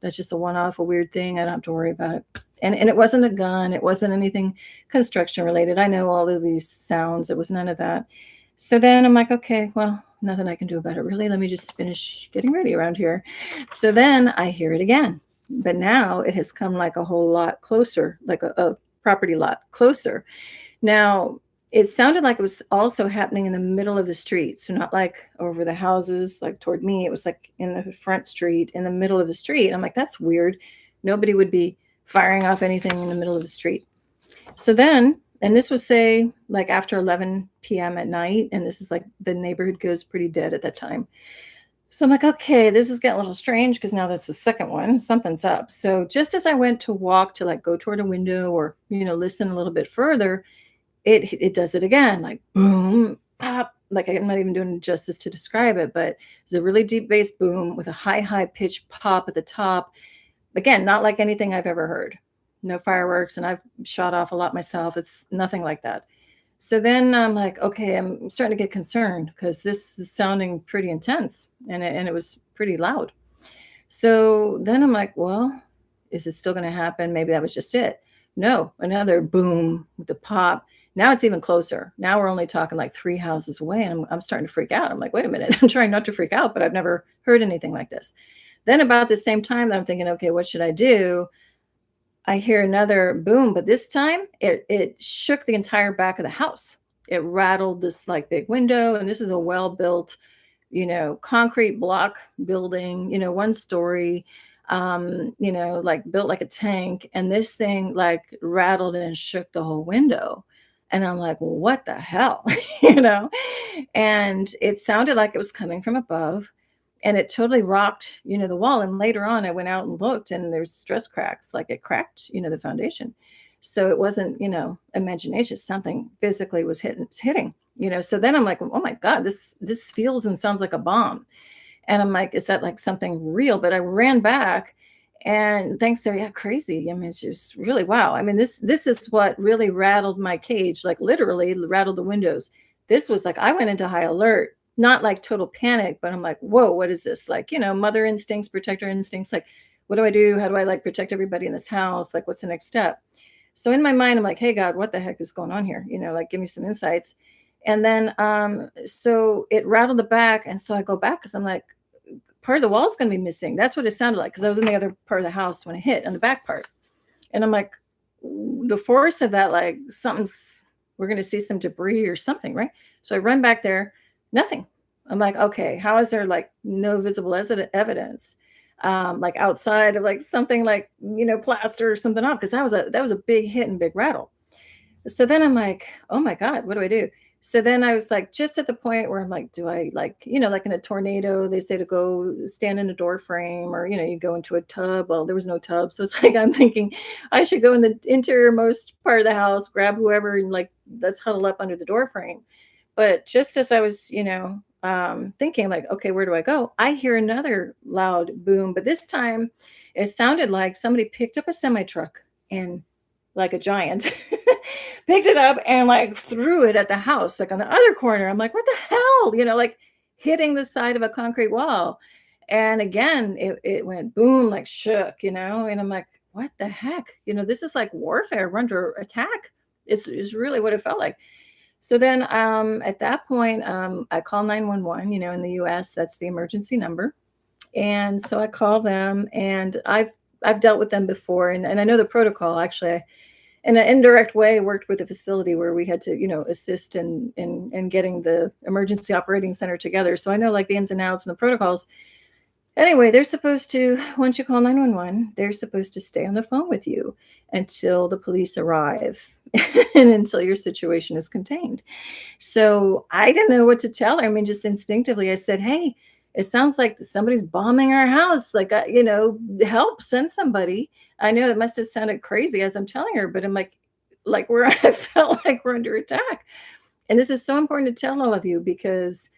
that's just a one-off, a weird thing. I don't have to worry about it. And it wasn't a gun. It wasn't anything construction related. I know all of these sounds. It was none of that. So then I'm like, okay, well, nothing I can do about it, really. Let me just finish getting ready around here. So then I hear it again. But now it has come like a whole lot closer, like a property lot closer. Now, it sounded like it was also happening in the middle of the street. So not like over the houses, like toward me. It was like in the front street, in the middle of the street. I'm like, that's weird. Nobody would be firing off anything in the middle of the street. So then, and this was say like after 11 p.m. at night, and this is like the neighborhood goes pretty dead at that time. So I'm like, okay, this is getting a little strange because now that's the second one. Something's up. So just as I went to walk to like go toward a window or, listen a little bit further, it does it again, like boom, pop. Like I'm not even doing justice to describe it, but it's a really deep bass boom with a high pitch pop at the top. Again, not like anything I've ever heard. No fireworks, and I've shot off a lot myself. It's nothing like that. So then I'm like, okay, I'm starting to get concerned because this is sounding pretty intense, and it was pretty loud. So then I'm like, well, is it still going to happen? Maybe that was just it. No, another boom with the pop. Now it's even closer. Now we're only talking like 3 houses away, and I'm starting to freak out. I'm like, wait a minute. I'm trying not to freak out, but I've never heard anything like this. Then about the same time that I'm thinking, okay, what should I do? I hear another boom, but this time it shook the entire back of the house. It rattled this like big window, and this is a well-built, concrete block building, 1 story, like built like a tank. And this thing like rattled and shook the whole window. And I'm like, well, what the hell? And it sounded like it was coming from above, and it totally rocked, the wall. And later on, I went out and looked, and there's stress cracks, like it cracked, the foundation. So it wasn't, imagination. Something physically was hitting. So then I'm like, oh my God, this feels and sounds like a bomb. And I'm like, is that like something real? But I ran back, and thanks to, yeah, crazy. I mean, it's just really, wow. I mean, this is what really rattled my cage, like literally rattled the windows. This was like, I went into high alert, not like total panic, but I'm like, whoa, what is this? Like, mother instincts, protector instincts. Like, what do I do? How do I like protect everybody in this house? Like, what's the next step? So in my mind, I'm like, hey, God, what the heck is going on here? Like, give me some insights. And then, so it rattled the back. And so I go back because I'm like, part of the wall is going to be missing. That's what it sounded like, because I was in the other part of the house when it hit on the back part. And I'm like, the force of that, like we're going to see some debris or something, right? So I run back there, nothing. I'm like, okay, how is there like no visible evidence? Like outside of like something like, plaster or something off, because that was a big hit and big rattle. So then I'm like, oh my God, what do I do? So then I was like, just at the point where I'm like, do I like, like in a tornado, they say to go stand in a door frame, or, you go into a tub. Well, there was no tub. So it's like, I'm thinking I should go in the interiormost part of the house, grab whoever, and like, let's huddle up under the door frame. But just as I was, thinking like, okay, where do I go? I hear another loud boom, but this time it sounded like somebody picked up a semi truck and like a giant picked it up and like threw it at the house, like on the other corner. I'm like, what the hell? Like hitting the side of a concrete wall. And again, it went boom, like shook, and I'm like, what the heck? This is like warfare. We're under attack. Is really what it felt like. So then at that point, I call 911, in the US, that's the emergency number. And so I call them, and I've dealt with them before, and I know the protocol. Actually, in an indirect way, worked with a facility where we had to, assist in getting the emergency operating center together. So I know like the ins and outs and the protocols. Anyway, they're supposed to, once you call 911, they're supposed to stay on the phone with you until the police arrive and until your situation is contained. So I didn't know what to tell her. I mean, just instinctively, I said, hey, it sounds like somebody's bombing our house. Like, help, send somebody. I know it must have sounded crazy as I'm telling her, but I'm like where I felt like we're under attack. And this is so important to tell all of you, because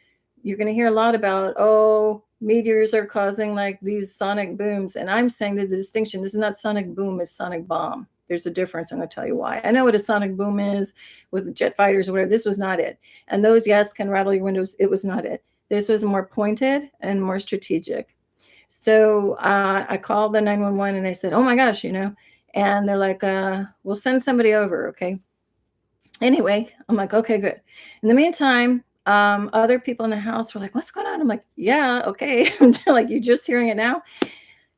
you're going to hear a lot about, meteors are causing like these sonic booms. And I'm saying that the distinction, this is not sonic boom, it's sonic bomb. There's a difference. I'm going to tell you why. I know what a sonic boom is with jet fighters or whatever. This was not it. And those, yes, can rattle your windows. It was not it. This was more pointed and more strategic. So I called the 911 and I said, oh my gosh, and they're like, we'll send somebody over. Okay. Anyway, I'm like, okay, good. In the meantime, other people in the house were like, what's going on? I'm like, yeah, okay. Like, you just hearing it now?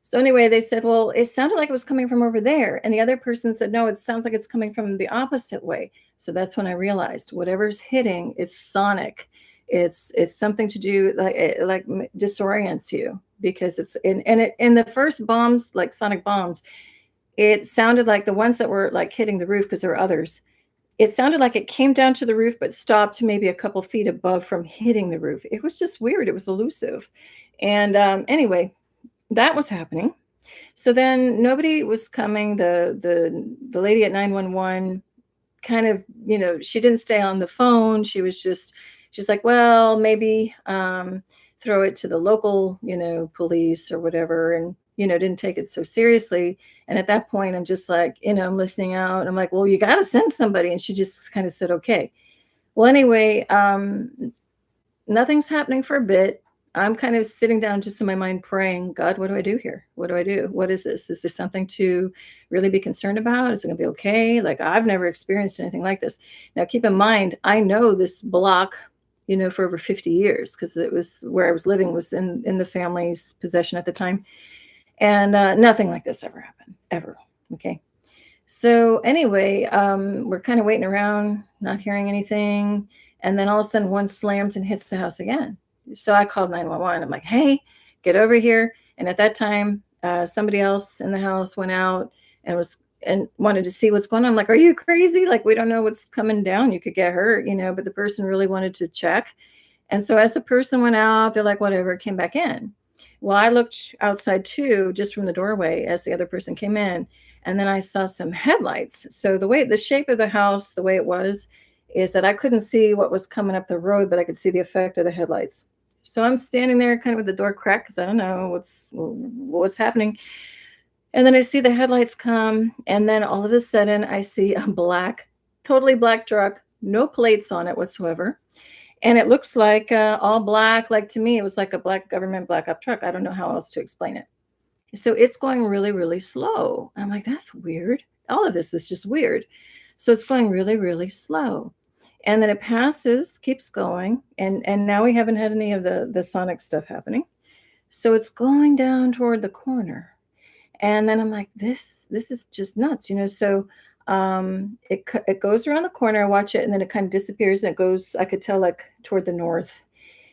So anyway, they said, well, it sounded like it was coming from over there. And the other person said, no, it sounds like it's coming from the opposite way. So that's when I realized whatever's hitting, it's sonic. It's something to do, like disorients you, because it's in the first bombs, like sonic bombs, it sounded like the ones that were like hitting the roof, because there were others. It sounded like it came down to the roof, but stopped maybe a couple feet above from hitting the roof. It was just weird. It was elusive. And anyway, that was happening. So then nobody was coming. The lady at 911 kind of, she didn't stay on the phone. She's like, well, maybe throw it to the local, police or whatever. And, didn't take it so seriously. And at that point, I'm just like, I'm listening out. I'm like, well, you got to send somebody. And she just kind of said, okay. Well, anyway, nothing's happening for a bit. I'm kind of sitting down just in my mind praying, God, what do I do here? What do I do? What is this? Is this something to really be concerned about? Is it going to be okay? Like, I've never experienced anything like this. Now, keep in mind, I know this block, for over 50 years, because it was where I was living, was in the family's possession at the time. And nothing like this ever happened, ever. Okay. So anyway, we're kind of waiting around, not hearing anything. And then all of a sudden one slams and hits the house again. So I called 911. I'm like, hey, get over here. And at that time, somebody else in the house went out and wanted to see what's going on. I'm like, are you crazy? Like, we don't know what's coming down. You could get hurt, but the person really wanted to check. And so as the person went out, they're like, whatever, came back in. Well, I looked outside too, just from the doorway as the other person came in. And then I saw some headlights. So the shape of the house, the way it was, is that I couldn't see what was coming up the road, but I could see the effect of the headlights. So I'm standing there kind of with the door cracked, because I don't know what's happening. And then I see the headlights come. And then all of a sudden I see a totally black truck, no plates on it whatsoever. And it looks like all black. Like, to me, it was like a black government black-up truck. I don't know how else to explain it. So it's going really, really slow. I'm like, that's weird. All of this is just weird. So it's going really, really slow. And then it passes, keeps going. And now we haven't had any of the sonic stuff happening. So it's going down toward the corner. And then I'm like, this is just nuts, So it goes around the corner. I watch it, and then it kind of disappears, and it goes, I could tell, like toward the north.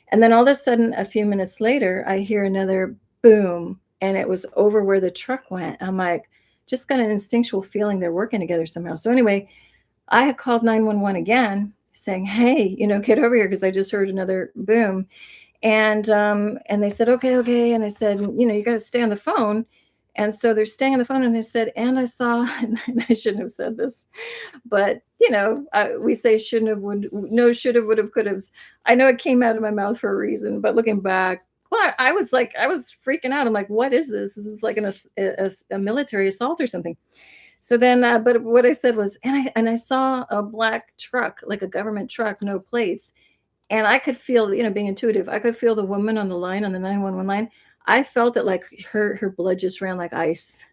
And then all of a sudden, a few minutes later, I hear another boom, and it was over where the truck went. I'm like, just got an instinctual feeling they're working together somehow. So anyway, I had called 911 again, saying, hey, get over here, because I just heard another boom. And they said, okay. And I said, you got to stay on the phone. And so they're staying on the phone, and they said, and I saw, and I shouldn't have said this, but we say shouldn't have, should have, would have, could have. I know it came out of my mouth for a reason, but looking back, well, I was freaking out. I'm like, what is this? This is like a military assault or something. So then, but what I said was, and I saw a black truck, like a government truck, no plates. And I could feel, being intuitive, I could feel the woman on the line, on the 911 line. I felt it, like her blood just ran like ice.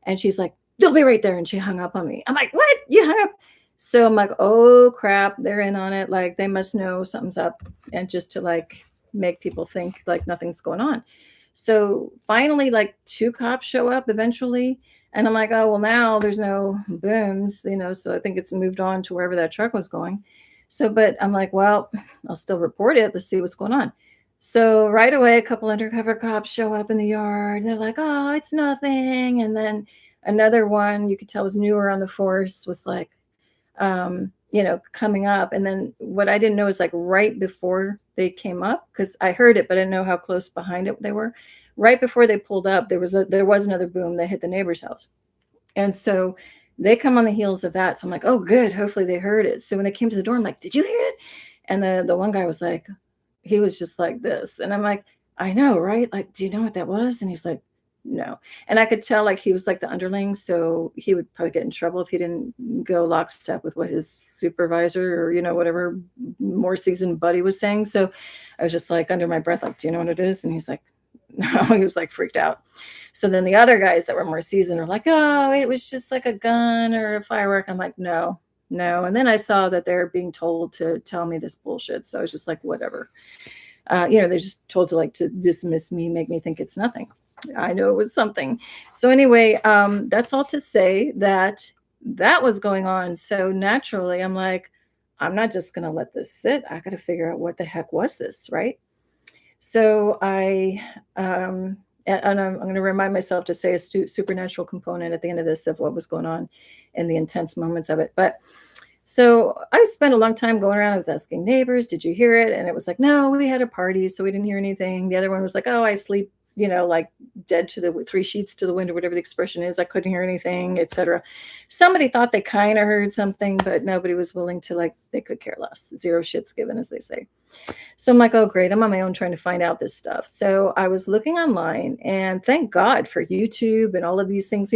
And she's like, they'll be right there. And she hung up on me. I'm like, what? You hung up? So I'm like, oh crap, they're in on it. Like, they must know something's up. And just to like make people think like nothing's going on. So finally, like 2 cops show up eventually. And I'm like, oh, well, now there's no booms, so I think it's moved on to wherever that truck was going. So, but I'm like, well, I'll still report it. Let's see what's going on. So right away, a couple undercover cops show up in the yard. They're like, oh, it's nothing. And then another one, you could tell was newer on the force, was like, coming up. And then what I didn't know is, like, right before they came up, because I heard it, but I didn't know how close behind it they were. Right before they pulled up, there was another boom that hit the neighbor's house. And so they come on the heels of that. So I'm like, oh, good. Hopefully they heard it. So when they came to the door, I'm like, did you hear it? And the one guy was like, he was just like this. And I'm like, I know, right? Like, do you know what that was? And he's like, no. And I could tell, like, he was like the underling. So he would probably get in trouble if he didn't go lockstep with what his supervisor or, whatever more seasoned buddy was saying. So I was just like, under my breath, like, do you know what it is? And he's like, no. He was like freaked out. So then the other guys that were more seasoned are like, oh, it was just like a gun or a firework. I'm like, no. And then I saw that they're being told to tell me this bullshit. So I was just like, whatever. They're just told to dismiss me, make me think it's nothing. I know it was something. So anyway, that's all to say that was going on. So naturally, I'm like, I'm not just going to let this sit. I got to figure out what the heck was this, right? So I and I'm going to remind myself to say a supernatural component at the end of this of what was going on in the intense moments of it. But so I spent a long time going around. I was asking neighbors, did you hear it? And it was like, no, we had a party, so we didn't hear anything. The other one was like, oh, I sleep, like dead to the 3 sheets to the wind, or whatever the expression is. I couldn't hear anything, etc. Somebody thought they kind of heard something, but nobody was willing to, they could care less. Zero shits given, as they say. So I'm like, oh, great. I'm on my own trying to find out this stuff. So I was looking online, and thank God for YouTube and all of these things.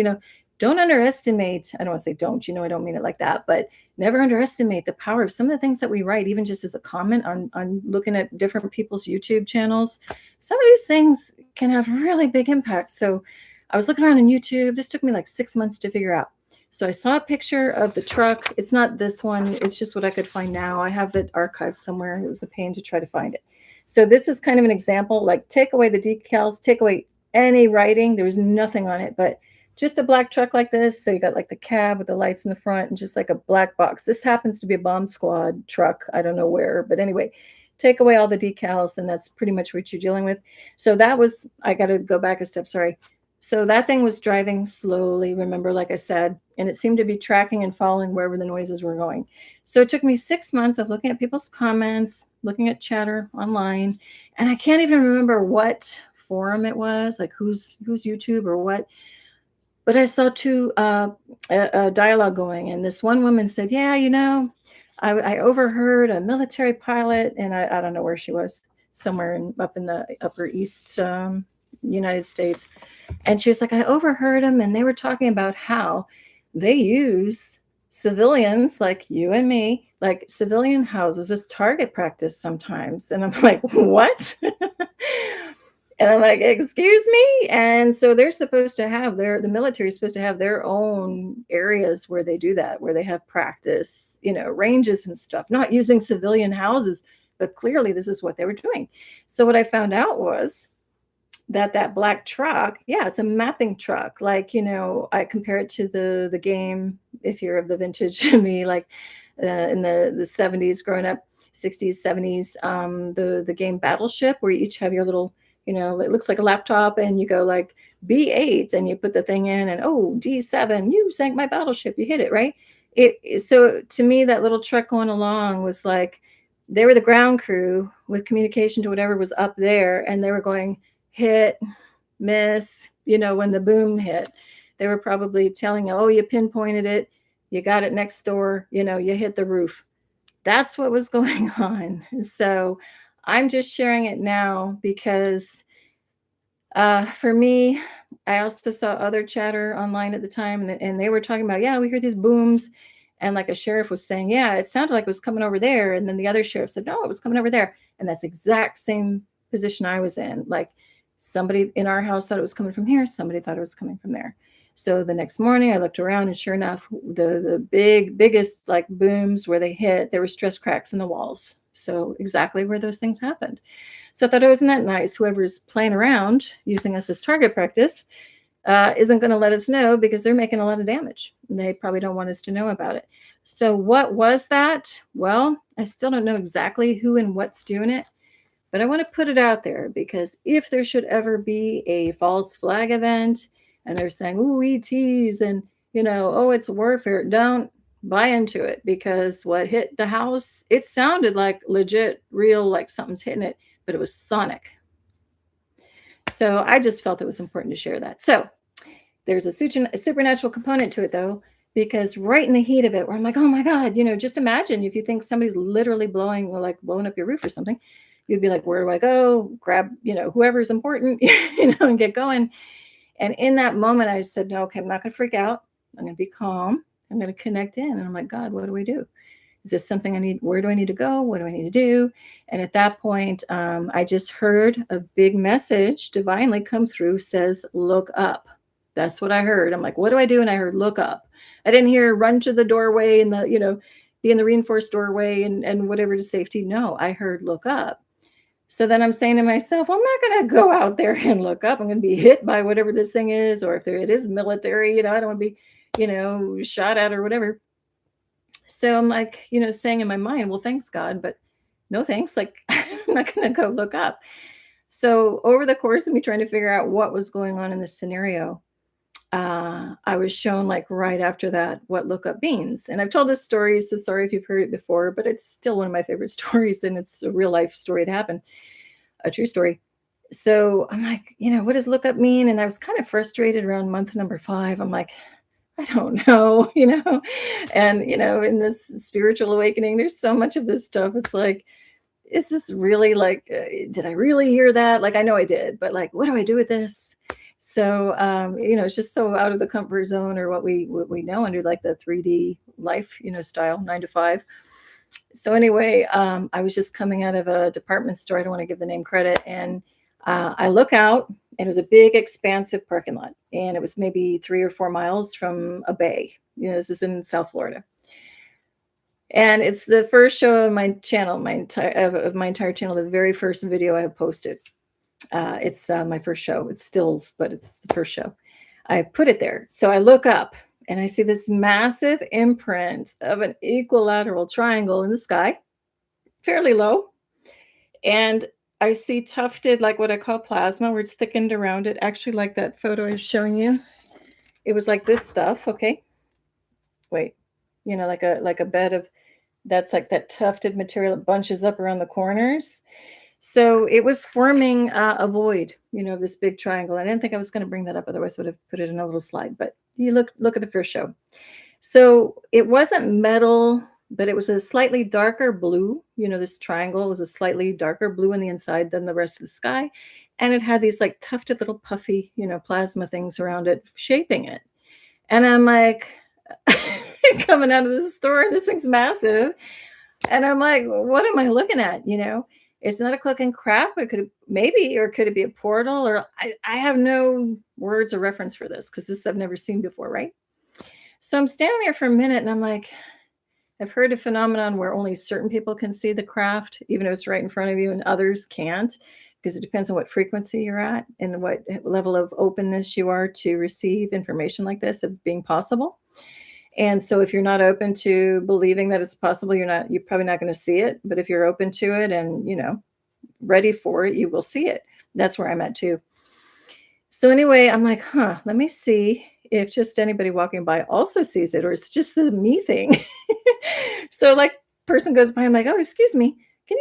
Don't underestimate, I don't want to say don't, I don't mean it like that, but never underestimate the power of some of the things that we write, even just as a comment on looking at different people's YouTube channels. Some of these things can have really big impact. So I was looking around on YouTube. This took me like 6 months to figure out. So I saw a picture of the truck. It's not this one. It's just what I could find now. I have it archived somewhere. It was a pain to try to find it. So this is kind of an example, like take away the decals, take away any writing. There was nothing on it, but just a black truck like this. So you got like the cab with the lights in the front and just like a black box. This happens to be a bomb squad truck. I don't know where, but anyway, take away all the decals and that's pretty much what you're dealing with. So that was, I got to go back a step. Sorry. So that thing was driving slowly, remember, like I said, and it seemed to be tracking and following wherever the noises were going. So it took me 6 months of looking at people's comments, looking at chatter online, and I can't even remember what forum it was, like who's YouTube or what. But I saw a dialogue going, and this one woman said, yeah, I overheard a military pilot, and I don't know where she was, somewhere up in the upper east United States. And she was like, I overheard them, and they were talking about how they use civilians like you and me, like civilian houses as target practice sometimes. And I'm like, what? And I'm like, excuse me? And so they're supposed to have the military is supposed to have their own areas where they do that, where they have practice, ranges and stuff, not using civilian houses, but clearly this is what they were doing. So what I found out was that black truck, yeah, it's a mapping truck. Like, I compare it to the game, if you're of the vintage to me, like in the 70s growing up, 60s, 70s, the game Battleship, where you each have your little, it looks like a laptop, and you go like B8 and you put the thing in, and D7, you sank my battleship, you hit it, right? So to me, that little truck going along was like, they were the ground crew with communication to whatever was up there, and they were going hit, miss, when the boom hit. They were probably telling you, you pinpointed it, you got it next door, you hit the roof. That's what was going on. So I'm just sharing it now because for me, I also saw other chatter online at the time, and they were talking about, yeah, we heard these booms. And like a sheriff was saying, yeah, it sounded like it was coming over there. And then the other sheriff said, no, it was coming over there. And that's exact same position I was in. Like somebody in our house thought it was coming from here. Somebody thought it was coming from there. So the next morning I looked around, and sure enough, the biggest like booms where they hit, there were stress cracks in the walls. So exactly where those things happened. So I thought, isn't that nice? Whoever's playing around using us as target practice isn't going to let us know, because they're making a lot of damage. They probably don't want us to know about it. So what was that? Well, I still don't know exactly who and what's doing it, but I want to put it out there, because if there should ever be a false flag event and they're saying, ooh, ETs and, it's warfare, don't buy into it, because what hit the house, it sounded like legit, real, like something's hitting it, but it was sonic. So I just felt it was important to share that. So there's a supernatural component to it, though, because right in the heat of it, where I'm like, oh my God, just imagine if you think somebody's literally blowing up your roof or something, you'd be like, where do I go? Grab, whoever's important, and get going. And in that moment, I said, no, okay, I'm not going to freak out. I'm going to be calm. I'm going to connect in. And I'm like, God, what do we do? Is this something I need? Where do I need to go? What do I need to do? And at that point, I just heard a big message divinely come through, says, look up. That's what I heard. I'm like, what do I do? And I heard, look up. I didn't hear run to the doorway and be in the reinforced doorway and whatever to safety. No, I heard look up. So then I'm saying to myself, I'm not going to go out there and look up. I'm going to be hit by whatever this thing is, or if it is military, I don't want to be, shot at or whatever. So I'm like, saying in my mind, well, thanks God, but no thanks. Like, I'm not going to go look up. So over the course of me trying to figure out what was going on in this scenario, I was shown like right after that what lookup means. And I've told this story, so sorry if you've heard it before, but it's still one of my favorite stories, and it's a real life story to happen, a true story. So I'm like, what does lookup mean? And I was kind of frustrated around month number 5. I'm like, I don't know, and in this spiritual awakening, there's so much of this stuff. It's like, is this really like, did I really hear that? Like, I know I did, but like, what do I do with this? So, it's just so out of the comfort zone, or what we know under like the 3D life, style, 9 to 5. So anyway, I was just coming out of a department store. I don't want to give the name credit. And I look out, and it was a big, expansive parking lot. And it was maybe 3 or 4 miles from a bay. This is in South Florida. And it's the first show of my channel, my entire channel, the very first video I have posted. It's my first show. It's stills, but it's the first show. I put it there. So I look up, and I see this massive imprint of an equilateral triangle in the sky, fairly low. And I see tufted, like what I call plasma, where it's thickened around it. Actually, like that photo I was showing you. It was like this stuff. Okay. Wait, like a bed of, that's like that tufted material that bunches up around the corners. So it was forming a void, this big triangle. I didn't think I was going to bring that up, otherwise I would have put it in a little slide. But you look at the first show. So it wasn't metal, but it was a slightly darker blue. This triangle was a slightly darker blue on the inside than the rest of the sky. And it had these like tufted little puffy, plasma things around it, shaping it. And I'm like, coming out of the store, and this thing's massive. And I'm like, what am I looking at? It's not a cloak and craft, but could it be a portal? Or I have no words or reference for this, because this I've never seen before, right? So I'm standing there for a minute, and I'm like, I've heard a phenomenon where only certain people can see the craft, even though it's right in front of you, and others can't, because it depends on what frequency you're at and what level of openness you are to receive information like this of being possible. And so if you're not open to believing that it's possible, you're probably not going to see it. But if you're open to it and, ready for it, you will see it. That's where I'm at too. So anyway, I'm like, let me see if just anybody walking by also sees it, or it's just the me thing. So like, person goes by, I'm like, oh, excuse me. Can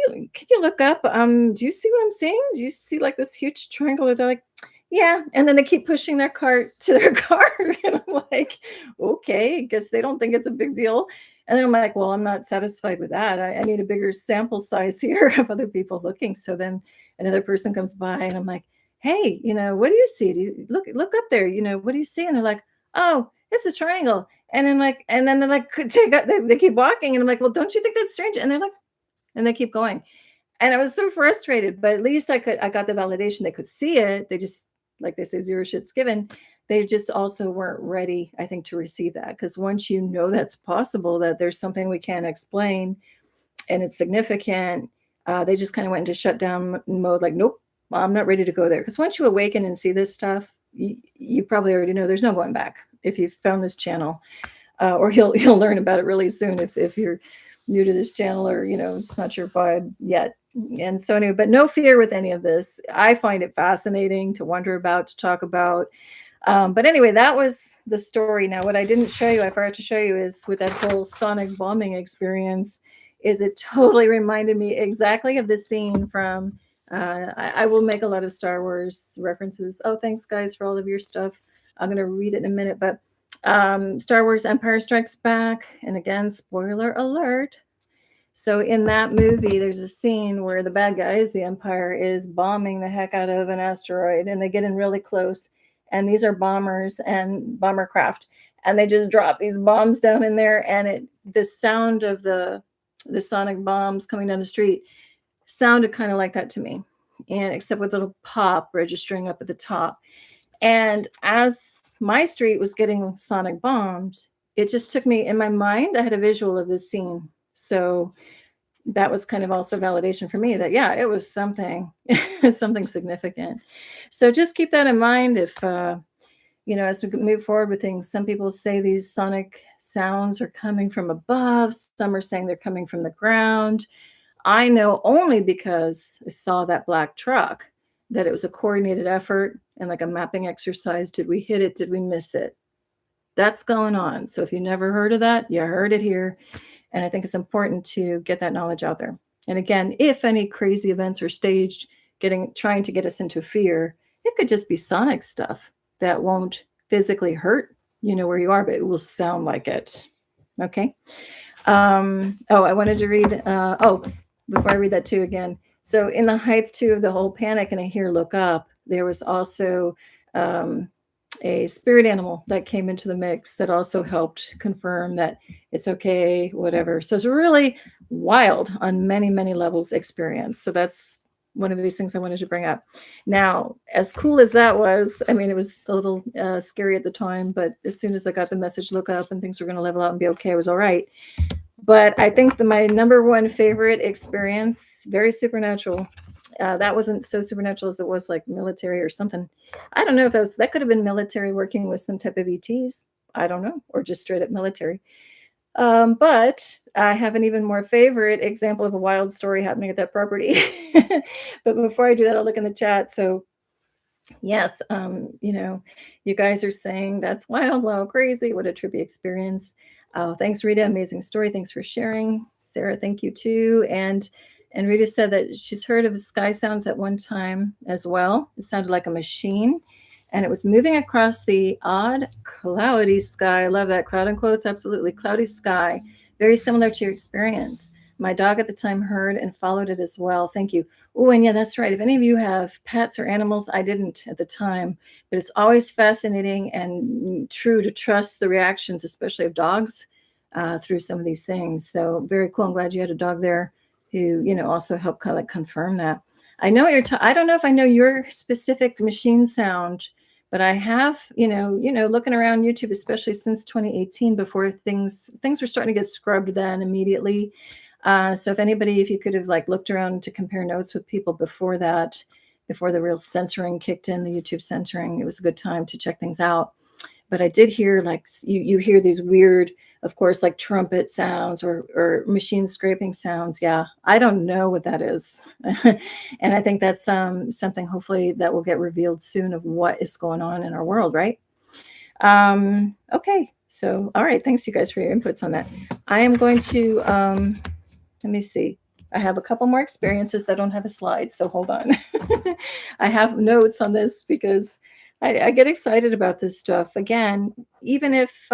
you look up? Do you see what I'm seeing? Do you see like this huge triangle? They're like, yeah. And then they keep pushing their cart to their car. And I'm like, okay, I guess they don't think it's a big deal. And then I'm like, well, I'm not satisfied with that. I need a bigger sample size here of other people looking. So then another person comes by, and I'm like, hey, what do you see? Do you look up there? What do you see? And they're like, oh, it's a triangle. And I'm like, and then they're like, they keep walking. And I'm like, well, don't you think that's strange? And they're like, and they keep going. And I was so frustrated, but at least I got the validation. They could see it. They just, like they say, zero shits given. They just also weren't ready, I think, to receive that. Because once you know that's possible, that there's something we can't explain and it's significant, they just kind of went into shutdown mode. Like, nope, I'm not ready to go there. Because once you awaken and see this stuff, you probably already know there's no going back if you've found this channel, or you'll learn about it really soon if you're new to this channel, or it's not your vibe yet. And so anyway, but no fear with any of this. I find it fascinating to wonder about, to talk about. But anyway, that was the story. Now, what I didn't show you, I forgot to show you, is with that whole sonic bombing experience, is it totally reminded me exactly of the scene from, I will make a lot of Star Wars references. Oh, thanks guys for all of your stuff. I'm going to read it in a minute, but Star Wars Empire Strikes Back. And again, spoiler alert. So in that movie, there's a scene where the bad guys, the Empire, is bombing the heck out of an asteroid, and they get in really close. And these are bombers and bomber craft, and they just drop these bombs down in there. And the sound of the sonic bombs coming down the street sounded kind of like that to me, and except with a little pop registering up at the top. And as my street was getting sonic bombed, it just took me, in my mind, I had a visual of this scene. So that was kind of also validation for me that, yeah, it was something, something significant. So just keep that in mind. If, as we move forward with things, some people say these sonic sounds are coming from above. Some are saying they're coming from the ground. I know only because I saw that black truck, that it was a coordinated effort and like a mapping exercise. Did we hit it? Did we miss it? That's going on. So if you never heard of that, you heard it here. And I think it's important to get that knowledge out there. And again, if any crazy events are staged, trying to get us into fear, it could just be sonic stuff that won't physically hurt, where you are, but it will sound like it. Okay. I wanted to read, before I read that too again. So in the height too of the whole panic, and I hear look up, there was also a spirit animal that came into the mix that also helped confirm that it's okay, whatever. So it's a really wild on many, many levels experience. So that's one of these things I wanted to bring up. Now, as cool as that was, I mean, it was a little scary at the time, but as soon as I got the message, look up and things were going to level out and be okay, it was all right. But I think my number one favorite experience, very supernatural, that wasn't so supernatural as it was like military or something. I don't know if that could have been military working with some type of ETs. I don't know, or just straight up military. But I have an even more favorite example of a wild story happening at that property. But before I do that, I'll look in the chat. So yes, you guys are saying that's wild, wow, crazy. What a trippy experience. Thanks, Rita. Amazing story. Thanks for sharing. Sarah, thank you too. And Rita said that she's heard of sky sounds at one time as well. It sounded like a machine, and it was moving across the odd cloudy sky. I love that, cloud in quotes, absolutely. Cloudy sky, very similar to your experience. My dog at the time heard and followed it as well. Thank you. Oh, and yeah, that's right. If any of you have pets or animals, I didn't at the time, but it's always fascinating and true to trust the reactions, especially of dogs, through some of these things. So very cool. I'm glad you had a dog there who, also helped kind of confirm that. I know what I don't know if I know your specific machine sound, but I have, looking around YouTube, especially since 2018, before things were starting to get scrubbed then immediately. So if you could have looked around to compare notes with people before that, before the real censoring kicked in, the YouTube censoring, it was a good time to check things out. But I did hear you hear these weird, of course, like trumpet sounds or machine scraping sounds. Yeah, I don't know what that is. And I think that's something hopefully that will get revealed soon of what is going on in our world, right? Okay, so all right, thanks you guys for your inputs on that. I am going to, let me see. I have a couple more experiences that don't have a slide, so hold on. I have notes on this because I get excited about this stuff. Again, even if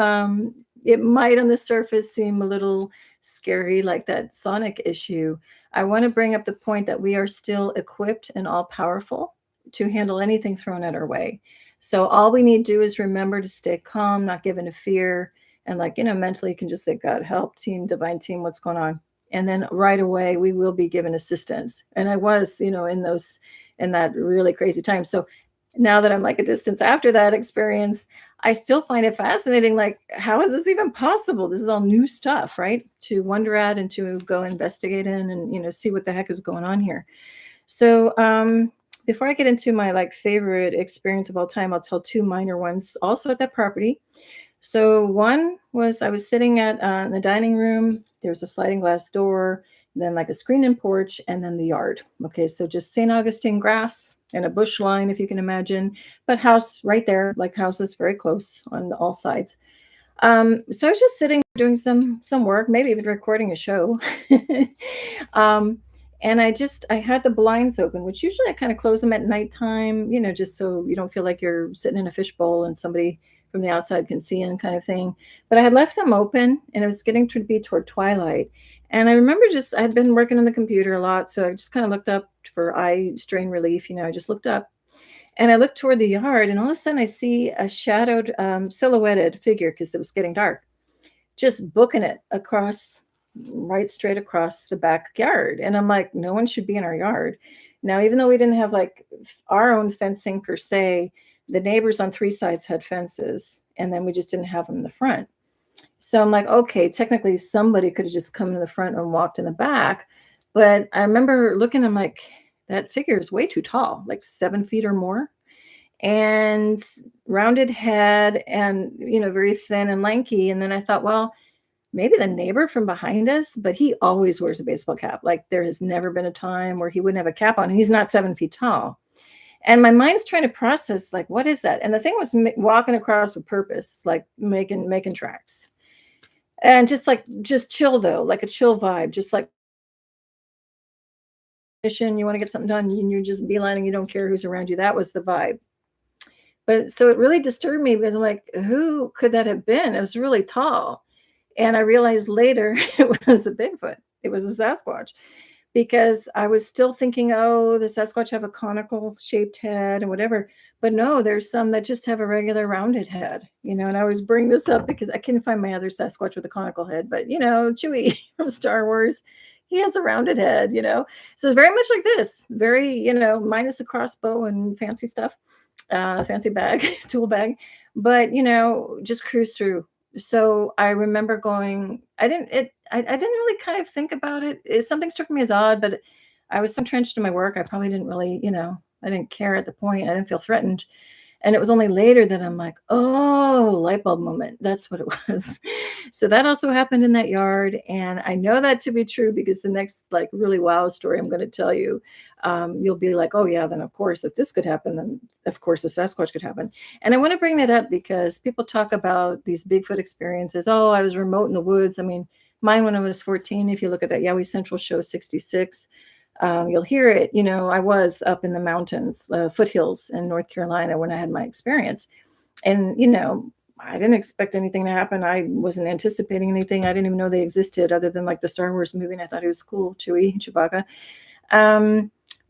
it might on the surface seem a little scary, like that sonic issue, I want to bring up the point that we are still equipped and all powerful to handle anything thrown at our way. So all we need to do is remember to stay calm, not give into fear. And mentally you can just say, God, help, team, divine team, what's going on? And then right away, we will be given assistance. And I was, in that really crazy time. So now that I'm a distance after that experience, I still find it fascinating. How is this even possible? This is all new stuff, right? To wonder at and to go investigate in and, see what the heck is going on here. So before I get into my favorite experience of all time, I'll tell two minor ones also at that property. So one was I was sitting at in the dining room. There was a sliding glass door, then a screen and porch, and then the yard. Okay, so just St. Augustine grass and a bush line, if you can imagine, but house right there, houses very close on all sides. So I was just sitting doing some work, maybe even recording a show. And I had the blinds open, which usually I kind of close them at nighttime, just so you don't feel like you're sitting in a fishbowl and somebody from the outside can see in kind of thing. But I had left them open and it was getting to be toward twilight. And I remember I had been working on the computer a lot. So I just kind of looked up for eye strain relief. I just looked up and I looked toward the yard and all of a sudden I see a shadowed silhouetted figure because it was getting dark, just booking it right straight across the backyard. And I'm like, no one should be in our yard. Now, even though we didn't have our own fencing per se, the neighbors on three sides had fences, and then we just didn't have them in the front. So I'm like, okay, technically somebody could have just come in the front and walked in the back. But I remember looking, I'm like, that figure is way too tall, 7 feet or more, and rounded head and, very thin and lanky. And then I thought, well, maybe the neighbor from behind us, but he always wears a baseball cap. There has never been a time where he wouldn't have a cap on. He's not 7 feet tall. And my mind's trying to process, like, what is that? And the thing was walking across with purpose, like making tracks. And just chill though, like a chill vibe, just like mission, you want to get something done, and you're just beelining, you don't care who's around you. That was the vibe. But so it really disturbed me because I'm like, who could that have been? It was really tall. And I realized later it was a Bigfoot. It was a Sasquatch because I was still thinking, oh, the Sasquatch have a conical shaped head and whatever. But no, there's some that just have a regular rounded head, and I always bring this up because I couldn't find my other Sasquatch with a conical head. But, Chewie from Star Wars, he has a rounded head. So it's very much like this, very, minus the crossbow and fancy stuff, fancy bag, tool bag, but, just cruise through. So I remember going, I didn't really kind of think about it. Something struck me as odd, but I was so entrenched in my work. I probably didn't really, I didn't care at the point. I didn't feel threatened. And it was only later that I'm like, oh, light bulb moment. That's what it was. So that also happened in that yard. And I know that to be true because the next like really wow story I'm going to tell you, you'll be like, oh yeah, then of course, if this could happen, then of course the Sasquatch could happen. And I want to bring that up because people talk about these Bigfoot experiences. Oh, I was remote in the woods. I mean, mine when I was 14, if you look at that Yowie Central show 66, you'll hear it. I was up in the mountains, foothills in North Carolina when I had my experience. And, I didn't expect anything to happen. I wasn't anticipating anything. I didn't even know they existed other than like the Star Wars movie. And I thought it was cool, Chewbacca.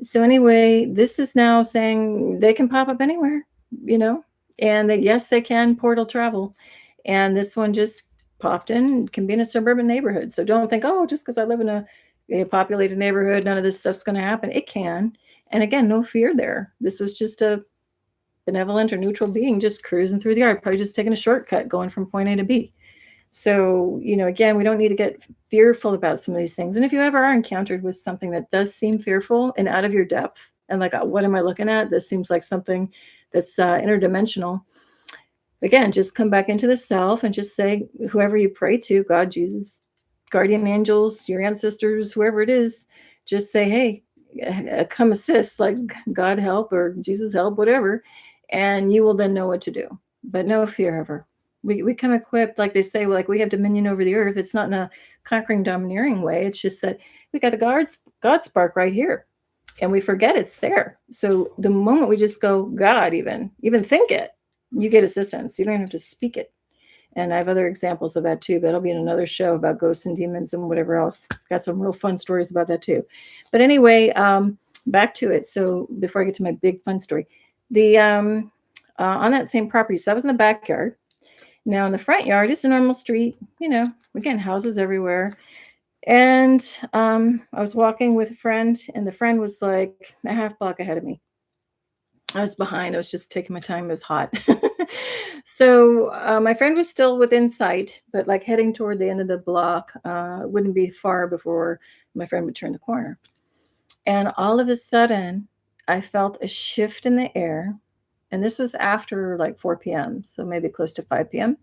So anyway, this is now saying they can pop up anywhere, and that, yes, they can portal travel. And this one just popped in, can be in a suburban neighborhood. So don't think, oh, just because I live in a populated neighborhood, none of this stuff's going to happen. It can. And again, no fear there. This was just a benevolent or neutral being just cruising through the yard, probably just taking a shortcut going from point A to B. So, again, we don't need to get fearful about some of these things. And if you ever are encountered with something that does seem fearful and out of your depth, and like, what am I looking at? This seems like something that's interdimensional. Again, just come back into the self and just say, whoever you pray to, God, Jesus, guardian angels, your ancestors, whoever it is, just say, hey, come assist, like God help or Jesus help, whatever. And you will then know what to do. But no fear ever. We come equipped, like they say, like we have dominion over the earth. It's not in a conquering, domineering way. It's just that we got the God spark right here. And we forget it's there. So the moment we just go, God, even think it, you get assistance. You don't have to speak it. And I have other examples of that too. That'll be in another show about ghosts and demons and whatever else. Got some real fun stories about that too. But anyway, back to it. So before I get to my big fun story, the on that same property, so that was in the backyard. Now in the front yard, it's a normal street, again, houses everywhere. And I was walking with a friend, and the friend was like a half block ahead of me. I was behind. I was just taking my time. It was hot. So my friend was still within sight, but like heading toward the end of the block. Wouldn't be far before my friend would turn the corner. And all of a sudden, I felt a shift in the air. And this was after like 4 p.m., so maybe close to 5 p.m.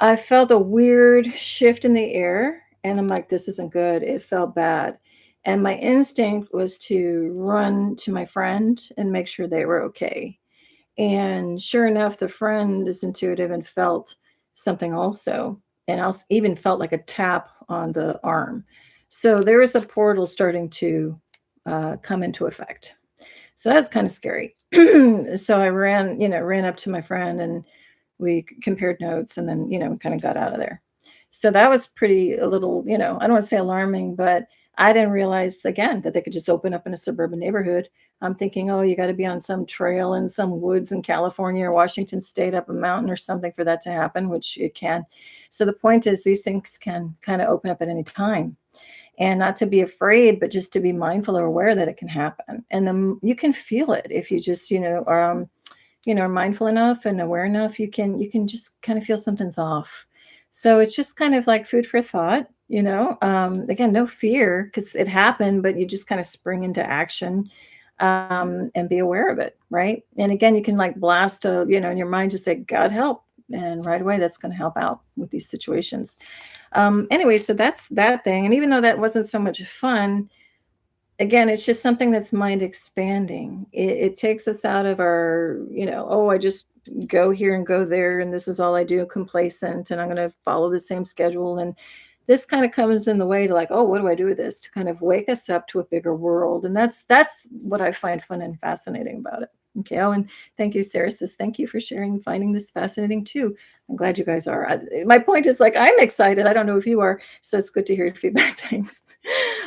I felt a weird shift in the air, and I'm like, this isn't good. It felt bad. And my instinct was to run to my friend and make sure they were okay. And sure enough, the friend is intuitive and felt something also. And I even felt like a tap on the arm. So there was a portal starting to come into effect. So that's kind of scary. So I ran up to my friend and we compared notes and then, kind of got out of there. So that was a little, I don't want to say alarming, but I didn't realize, again, that they could just open up in a suburban neighborhood. I'm thinking, oh, you got to be on some trail in some woods in California or Washington State up a mountain or something for that to happen, which it can. So the point is these things can kind of open up at any time. And not to be afraid, but just to be mindful or aware that it can happen. And then you can feel it if you just, are mindful enough and aware enough. You can just kind of feel something's off. So it's just kind of like food for thought, again, no fear because it happened, but you just kind of spring into action and be aware of it. Right. And again, you can like blast, in your mind, just say, God help. And right away, that's going to help out with these situations. Anyway, so that's that thing. And even though that wasn't so much fun, again, it's just something that's mind expanding. It takes us out of our, oh, I just go here and go there, and this is all I do, complacent, and I'm going to follow the same schedule. And this kind of comes in the way to like, oh, what do I do with this? To kind of wake us up to a bigger world. And that's what I find fun and fascinating about it. Okay. Oh, and thank you, Sarah says, thank you for sharing, finding this fascinating too. I'm glad you guys are. My point is like, I'm excited. I don't know if you are. So it's good to hear your feedback. Thanks.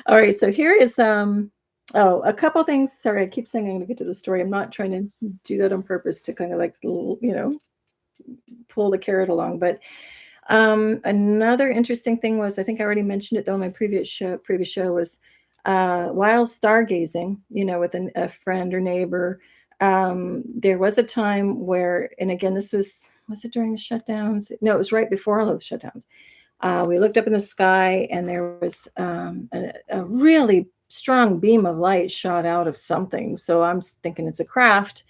All right. So here is, a couple things. Sorry, I keep saying I'm going to get to the story. I'm not trying to do that on purpose to kind of like, pull the carrot along. But another interesting thing was, I think I already mentioned it though in my previous show was while stargazing, with a friend or neighbor. There was a time where, and again, this was it during the shutdowns? No, it was right before all of the shutdowns. We looked up in the sky, and there was a really strong beam of light shot out of something. So I'm thinking it's a craft.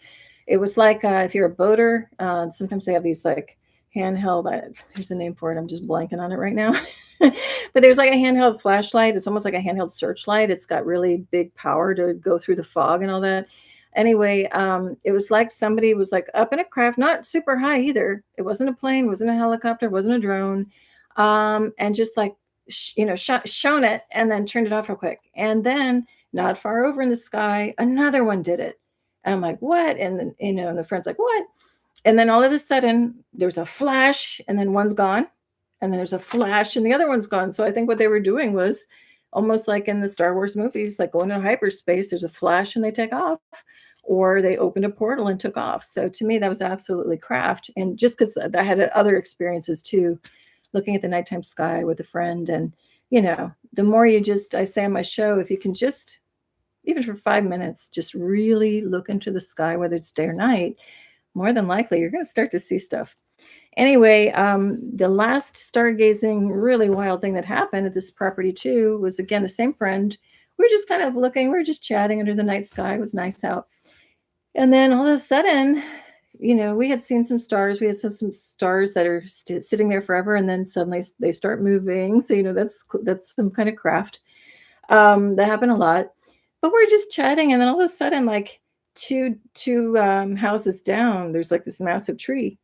It was like if you're a boater, sometimes they have these like handheld, there's a name for it, I'm just blanking on it right now. But there's like a handheld flashlight. It's almost like a handheld searchlight. It's got really big power to go through the fog and all that. Anyway, it was like somebody was like up in a craft, not super high either. It wasn't a plane, wasn't a helicopter, wasn't a drone. And just like, shown it and then turned it off real quick. And then not far over in the sky, another one did it. And I'm like, what? And then, and the friend's like, what? And then all of a sudden there's a flash, and then one's gone. And then there's a flash and the other one's gone. So I think what they were doing was almost like in the Star Wars movies, like going into hyperspace, there's a flash and they take off, or they opened a portal and took off. So to me, that was absolutely craft. And just because I had other experiences too, looking at the nighttime sky with a friend. And, the more I say on my show, if you can just, even for 5 minutes, just really look into the sky, whether it's day or night, more than likely you're going to start to see stuff. Anyway, the last stargazing, really wild thing that happened at this property too was, again, the same friend. We were just kind of looking, we were just chatting under the night sky. It was nice out. And then all of a sudden, we had seen some stars. We had some stars that are sitting there forever, and then suddenly they start moving. So, that's some kind of craft. That happened a lot. But we're just chatting, and then all of a sudden, like two houses down, there's like this massive tree.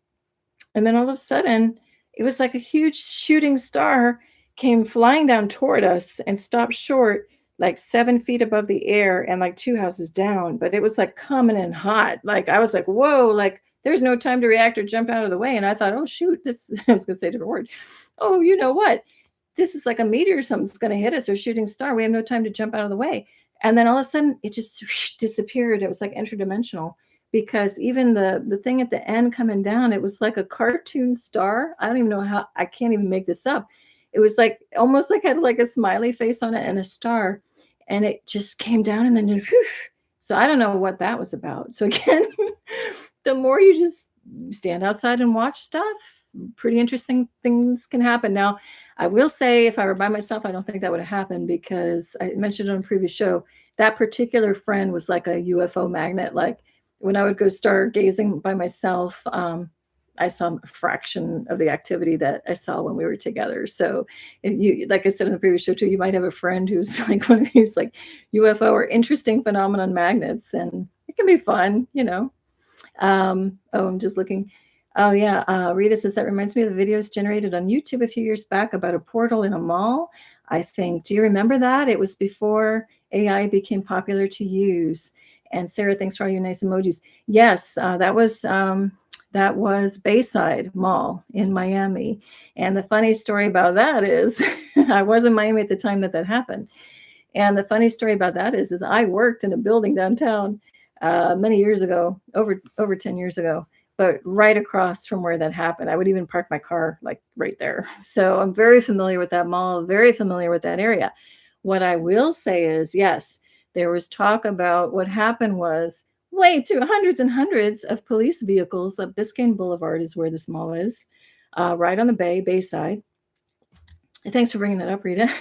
And then all of a sudden, it was like a huge shooting star came flying down toward us and stopped short, like 7 feet above the air and like 2 houses down. But it was like coming in hot. Like I was like, whoa, like there's no time to react or jump out of the way. And I thought, oh, shoot, this, I was going to say a different word. Oh, you know what? This is like a meteor or something's going to hit us, or shooting star. We have no time to jump out of the way. And then all of a sudden, it just disappeared. It was like interdimensional. Because even the thing at the end coming down, it was like a cartoon star. I don't even know how, I can't even make this up. It was like almost like had like a smiley face on it and a star, and it just came down and then whew. So I don't know what that was about. So again, the more you just stand outside and watch stuff, pretty interesting things can happen. Now, I will say, if I were by myself, I don't think that would have happened, because I mentioned on a previous show, that particular friend was like a UFO magnet. Like, when I would go stargazing by myself, I saw a fraction of the activity that I saw when we were together. So, like I said in the previous show too, you might have a friend who's like one of these like UFO or interesting phenomenon magnets, and it can be fun, I'm just looking. Oh yeah, Rita says that reminds me of the videos generated on YouTube a few years back about a portal in a mall. I think. Do you remember that? It was before AI became popular to use. And Sarah, thanks for all your nice emojis. Yes, that was Bayside Mall in Miami. And the funny story about that is I was in Miami at the time that happened. And the funny story about that is I worked in a building downtown many years ago, over 10 years ago, but right across from where that happened. I would even park my car like right there. So I'm very familiar with that mall, very familiar with that area. What I will say is, yes, there was talk about what happened was way too hundreds and hundreds of police vehicles up Biscayne Boulevard is where this mall is, right on the Bayside. Thanks for bringing that up, Rita.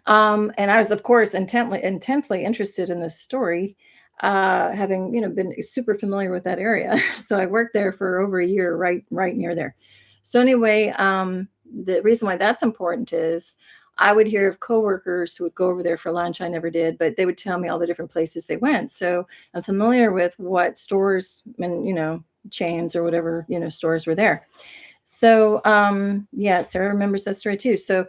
And I was, of course, intensely interested in this story, having been super familiar with that area. So I worked there for over a year, right near there. So anyway, the reason why that's important is I would hear of coworkers who would go over there for lunch. I never did, but they would tell me all the different places they went. So I'm familiar with what stores and, chains or whatever, stores were there. So, yeah, Sarah remembers that story too. So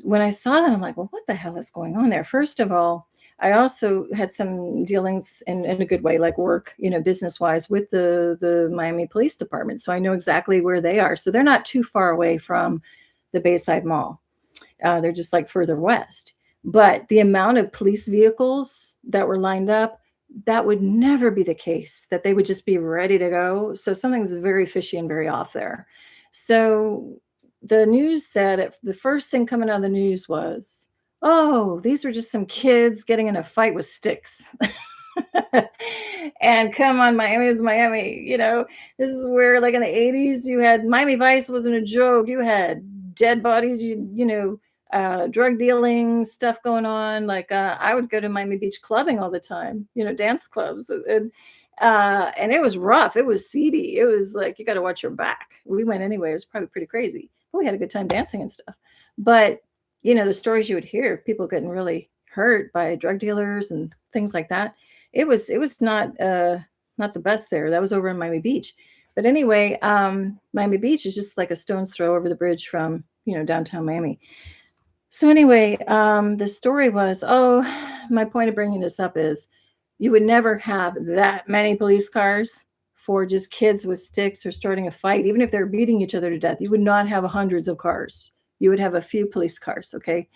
when I saw that, I'm like, well, what the hell is going on there? First of all, I also had some dealings in a good way, like work, business wise with the Miami Police Department. So I know exactly where they are. So they're not too far away from the Bayside Mall. They're just like further west. But the amount of police vehicles that were lined up, that would never be the case, that they would just be ready to go. So something's very fishy and very off there. So the news said the first thing coming out of the news was, oh, these were just some kids getting in a fight with sticks. And come on, Miami is Miami. This is where, like in the 80s, you had Miami Vice wasn't a joke. You had dead bodies, drug dealing stuff going on. Like I would go to Miami Beach clubbing all the time, dance clubs. And it was rough. It was seedy. It was like, you got to watch your back. We went anyway. It was probably pretty crazy. But we had a good time dancing and stuff. But, the stories you would hear, people getting really hurt by drug dealers and things like that. It was not the best there. That was over in Miami Beach. But anyway, Miami Beach is just like a stone's throw over the bridge from, downtown Miami. So anyway, the story was, my point of bringing this up is you would never have that many police cars for just kids with sticks or starting a fight, even if they're beating each other to death. You would not have hundreds of cars. You would have a few police cars, okay?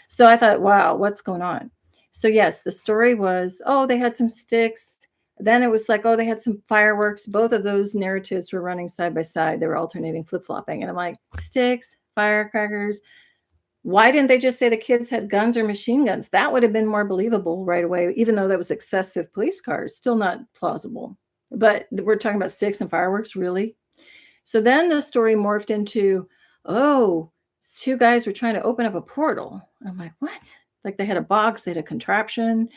So I thought, wow, what's going on? So yes, the story was, they had some sticks. Then it was like, they had some fireworks. Both of those narratives were running side by side. They were alternating, flip-flopping. And I'm like, sticks, firecrackers. Why didn't they just say the kids had guns or machine guns? That would have been more believable right away, even though that was excessive police cars. Still not plausible. But we're talking about sticks and fireworks, really? So then the story morphed into, two guys were trying to open up a portal. I'm like, what? Like they had a box, they had a contraption.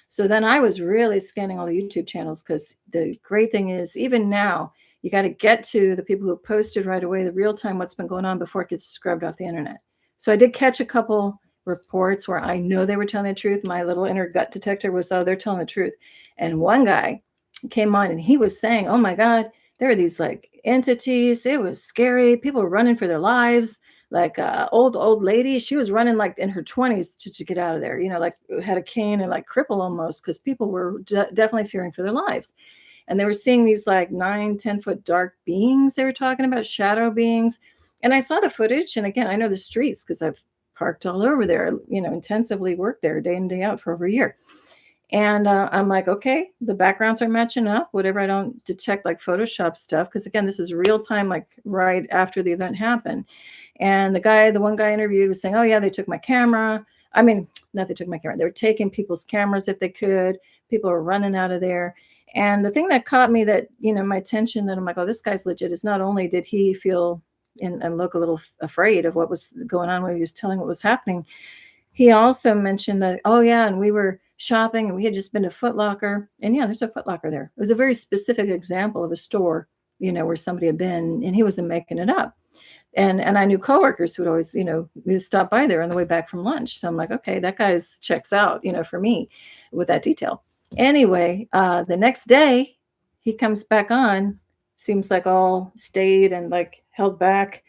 So then I was really scanning all the YouTube channels, because the great thing is, even now, you got to get to the people who posted right away, the real time, what's been going on before it gets scrubbed off the internet. So I did catch a couple reports where I know they were telling the truth. My little inner gut detector was, they're telling the truth. And one guy came on and he was saying, oh my God, there are these like entities. It was scary. People were running for their lives. Like old lady, she was running like in her 20s to get out of there, like had a cane and like cripple almost, because people were definitely fearing for their lives. And they were seeing these like 9-10 foot dark beings. They were talking about shadow beings. And I saw the footage. And again, I know the streets because I've parked all over there, intensively worked there day in, day out for over a year. And I'm like, okay, the backgrounds are matching up, whatever. I don't detect like Photoshop stuff, because again, this is real time, like right after the event happened. And the one guy interviewed was saying, oh yeah, they took my camera. I mean, not they took my camera. They were taking people's cameras if they could. People were running out of there. And the thing that caught me, that, my attention, that I'm like, this guy's legit, is not only did he feel and look a little afraid of what was going on when he was telling what was happening, he also mentioned that, and we were shopping and we had just been to Foot Locker. And yeah, there's a Foot Locker there. It was a very specific example of a store, where somebody had been, and he wasn't making it up. And I knew coworkers who would always, stop by there on the way back from lunch. So I'm like, okay, that guy's checks out, for me with that detail. Anyway, the next day he comes back on, seems like all stayed and like held back.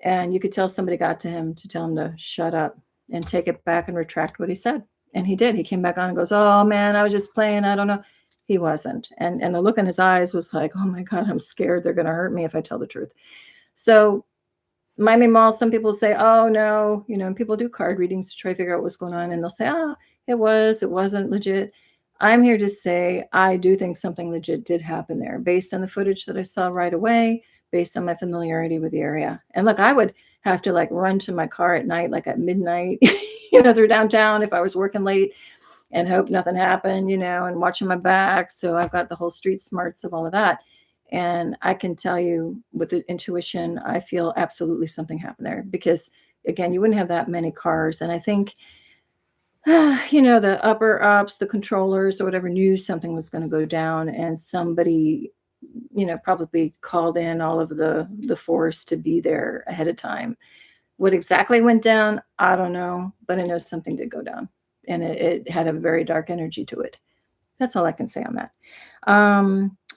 And you could tell somebody got to him to tell him to shut up and take it back and retract what he said. And he did. He came back on and goes, oh man, I was just playing. I don't know. He wasn't. And the look in his eyes was like, oh my God, I'm scared. They're going to hurt me if I tell the truth. So Miami Mall, some people say, oh no, and people do card readings to try to figure out what's going on. And they'll say, it wasn't legit. I'm here to say, I do think something legit did happen there based on the footage that I saw right away, based on my familiarity with the area. And look, I would have to like run to my car at night, like at midnight, through downtown if I was working late, and hope nothing happened, and watching my back. So I've got the whole street smarts of all of that. And I can tell you with the intuition, I feel absolutely something happened there, because again, you wouldn't have that many cars. And I think, the upper ups, the controllers or whatever, knew something was going to go down, and somebody, probably called in all of the force to be there ahead of time. What exactly went down, I don't know, but I know something did go down, and it had a very dark energy to it. That's all I can say on that.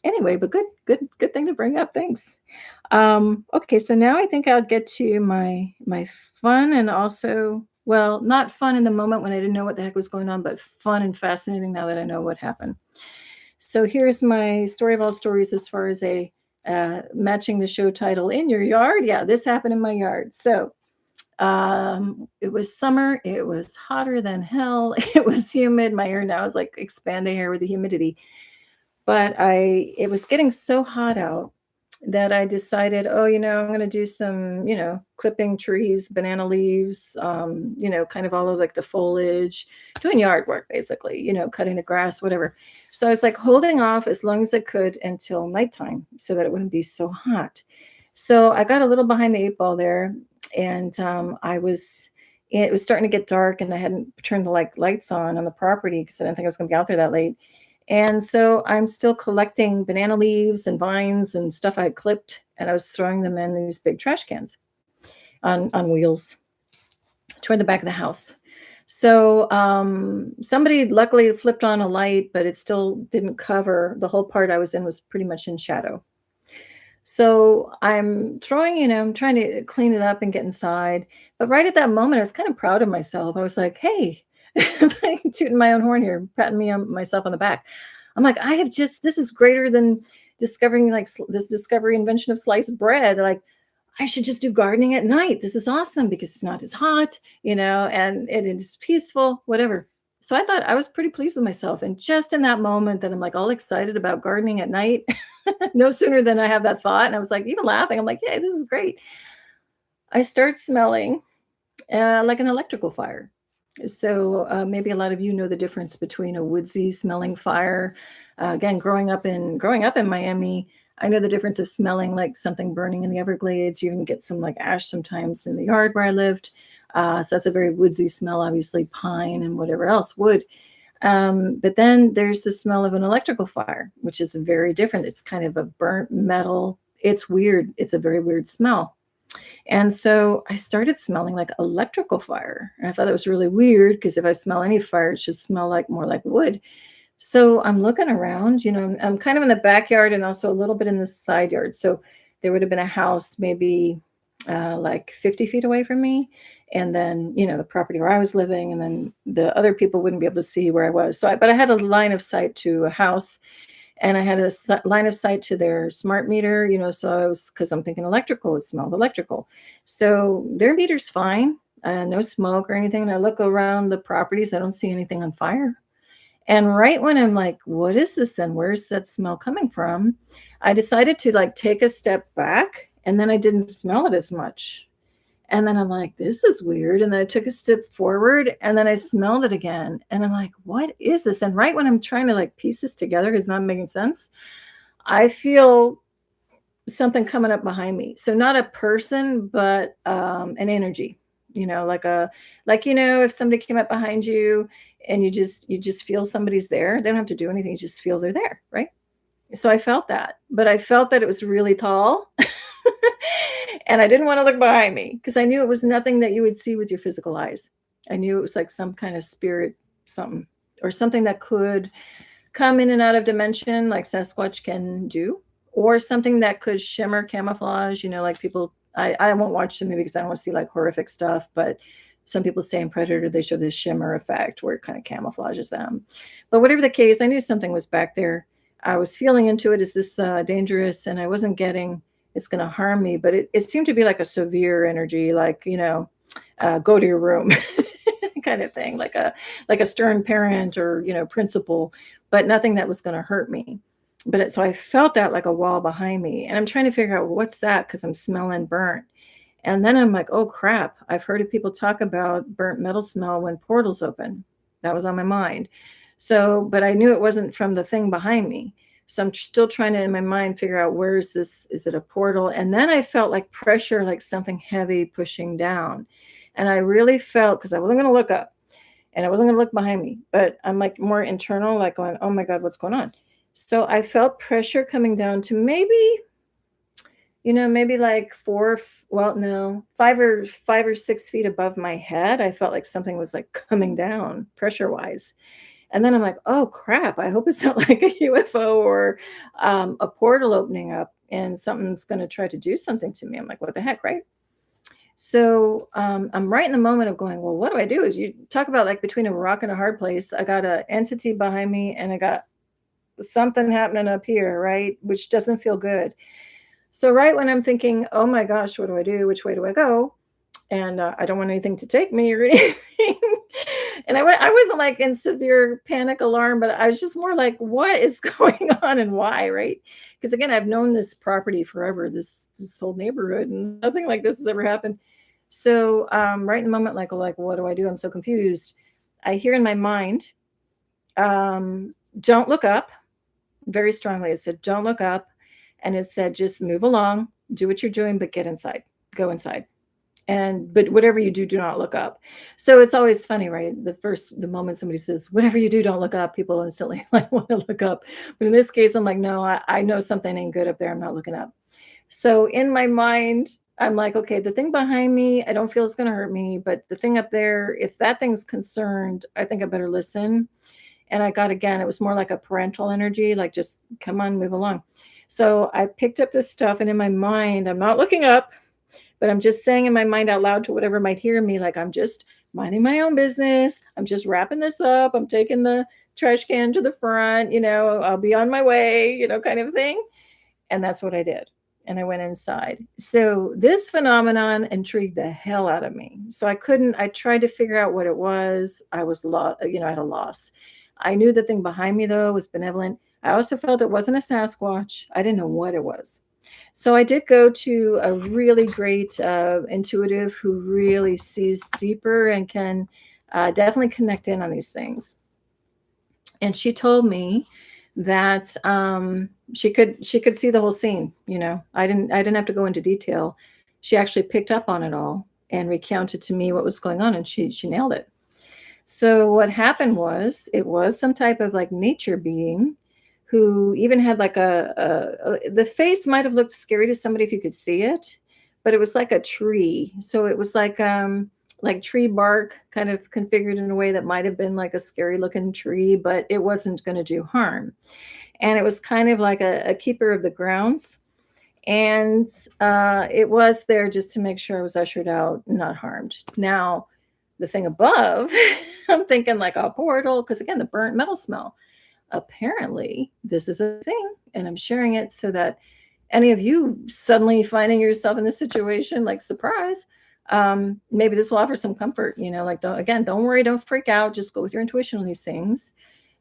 Anyway, but good thing to bring up. Thanks. Okay, so now I think I'll get to my fun, and also, well, not fun in the moment when I didn't know what the heck was going on, but fun and fascinating now that I know what happened. So here's my story of all stories as far as a matching the show title, In Your Yard. Yeah, this happened in my yard. So it was summer. It was hotter than hell. It was humid. My hair now is like expanding hair with the humidity. But it was getting so hot out that I decided, oh, I'm going to do some, clipping trees, banana leaves, kind of all of like the foliage, doing yard work, basically, cutting the grass, whatever. So I was like holding off as long as I could until nighttime so that it wouldn't be so hot. So I got a little behind the eight ball there, and it was starting to get dark, and I hadn't turned the lights on the property because I didn't think I was going to be out there that late. And so I'm still collecting banana leaves and vines and stuff I had clipped, and I was throwing them in these big trash cans on wheels toward the back of the house. So somebody luckily flipped on a light, but it still didn't cover the whole part I was in, was pretty much in shadow. So I'm throwing, I'm trying to clean it up and get inside. But right at that moment, I was kind of proud of myself. I was like, hey, I'm tooting my own horn here, patting myself on the back. I'm like, this is greater than discovering this discovery invention of sliced bread. Like, I should just do gardening at night. This is awesome because it's not as hot, and it is peaceful, whatever. So I thought I was pretty pleased with myself. And just in that moment that I'm like all excited about gardening at night, no sooner than I have that thought, and I was like, even laughing, I'm like, hey, this is great. I start smelling like an electrical fire. So maybe a lot of you know the difference between a woodsy smelling fire. Again, growing up in Miami, I know the difference of smelling like something burning in the Everglades. You can get some like ash sometimes in the yard where I lived. So that's a very woodsy smell, obviously pine and whatever else, wood. But then there's the smell of an electrical fire, which is very different. It's kind of a burnt metal. It's weird. It's a very weird smell. And so I started smelling like electrical fire. And I thought that was really weird because if I smell any fire, it should smell more like wood. So I'm looking around, I'm kind of in the backyard and also a little bit in the side yard. So there would have been a house maybe like 50 feet away from me. And then, the property where I was living, and then the other people wouldn't be able to see where I was. But I had a line of sight to a house, and I had a line of sight to their smart meter, so because I'm thinking electrical, it smelled electrical. So their meter's fine, no smoke or anything. And I look around the properties, I don't see anything on fire. And right when I'm like, what is this then? Where's that smell coming from? I decided to take a step back, and then I didn't smell it as much. And then I'm like, this is weird. And then I took a step forward, and then I smelled it again. And I'm like, what is this? And right when I'm trying to piece this together, it's not making sense, I feel something coming up behind me. So not a person, but an energy, if somebody came up behind you and you just feel somebody's there, they don't have to do anything. You just feel they're there. Right. So I felt that, but I felt that it was really tall. And I didn't want to look behind me because I knew it was nothing that you would see with your physical eyes. I knew it was like some kind of spirit, something that could come in and out of dimension like Sasquatch can do, or something that could shimmer, camouflage, like people, I won't watch the movie because I don't want to see horrific stuff, but some people say in Predator, they show this shimmer effect where it kind of camouflages them. But whatever the case, I knew something was back there. I was feeling into it. Is this dangerous? And I wasn't getting it's going to harm me, but it seemed to be like a severe energy, go to your room kind of thing, like a stern parent or, principal, but nothing that was going to hurt me. So I felt that like a wall behind me, and I'm trying to figure out what's that, because I'm smelling burnt. And then I'm like, oh crap, I've heard of people talk about burnt metal smell when portals open. That was on my mind. So, but I knew it wasn't from the thing behind me. So I'm still trying to, in my mind, figure out where is this? Is it a portal? And then I felt like pressure, like something heavy pushing down. And I really felt, because I wasn't going to look up and I wasn't going to look behind me, but I'm like more internal, like going, oh my God, what's going on? So I felt pressure coming down to maybe maybe like no, 5 or 6 feet above my head. I felt like something was like coming down pressure wise. And then I'm like, oh crap, I hope it's not like a UFO or a portal opening up and something's going to try to do something to me. I'm like, what the heck, right? So I'm right in the moment of going, well, what do I do? Is you talk about like between a rock and a hard place. I got an entity behind me and I got something happening up here, right? Which doesn't feel good. So right when I'm thinking, oh my gosh, what do I do? Which way do I go? And I don't want anything to take me or anything. And I wasn't like in severe panic alarm, but I was just more like, what is going on and why, right? Because again, I've known this property forever, this whole neighborhood, and nothing like this has ever happened. So right in the moment, like, what do I do? I'm so confused. I hear in my mind, don't look up. Very strongly, it said, don't look up. And it said, just move along, do what you're doing, but get inside, go inside. But whatever you do not look up. So it's always funny, right? The moment somebody says, whatever you do, don't look up, people instantly like want to look up. But in this case, I'm like, no, I know something ain't good up there. I'm not looking up. So in my mind, I'm like, okay, the thing behind me, I don't feel it's going to hurt me. But the thing up there, if that thing's concerned, I think I better listen. And it was more like a parental energy, like just come on, move along. So I picked up this stuff and in my mind, I'm not looking up, but I'm just saying in my mind out loud to whatever might hear me, like I'm just minding my own business. I'm just wrapping this up. I'm taking the trash can to the front, I'll be on my way, kind of thing. And that's what I did. And I went inside. So this phenomenon intrigued the hell out of me. So I tried to figure out what it was. I was lost, at a loss. I knew the thing behind me, though, was benevolent. I also felt it wasn't a Sasquatch. I didn't know what it was. So I did go to a really great intuitive who really sees deeper and can definitely connect in on these things. And she told me that she could see the whole scene. I didn't have to go into detail. She actually picked up on it all and recounted to me what was going on, and she nailed it. So what happened was, it was some type of like nature being who even had like the face might have looked scary to somebody if you could see it, but it was like a tree. So it was like tree bark kind of configured in a way that might have been like a scary looking tree, but it wasn't going to do harm. And it was kind of like a keeper of the grounds. And it was there just to make sure I was ushered out, not harmed. Now, the thing above, I'm thinking like a portal, because again, the burnt metal smell. Apparently, this is a thing, and I'm sharing it so that any of you suddenly finding yourself in this situation, like surprise, maybe this will offer some comfort. Like don't worry, don't freak out. Just go with your intuition on these things.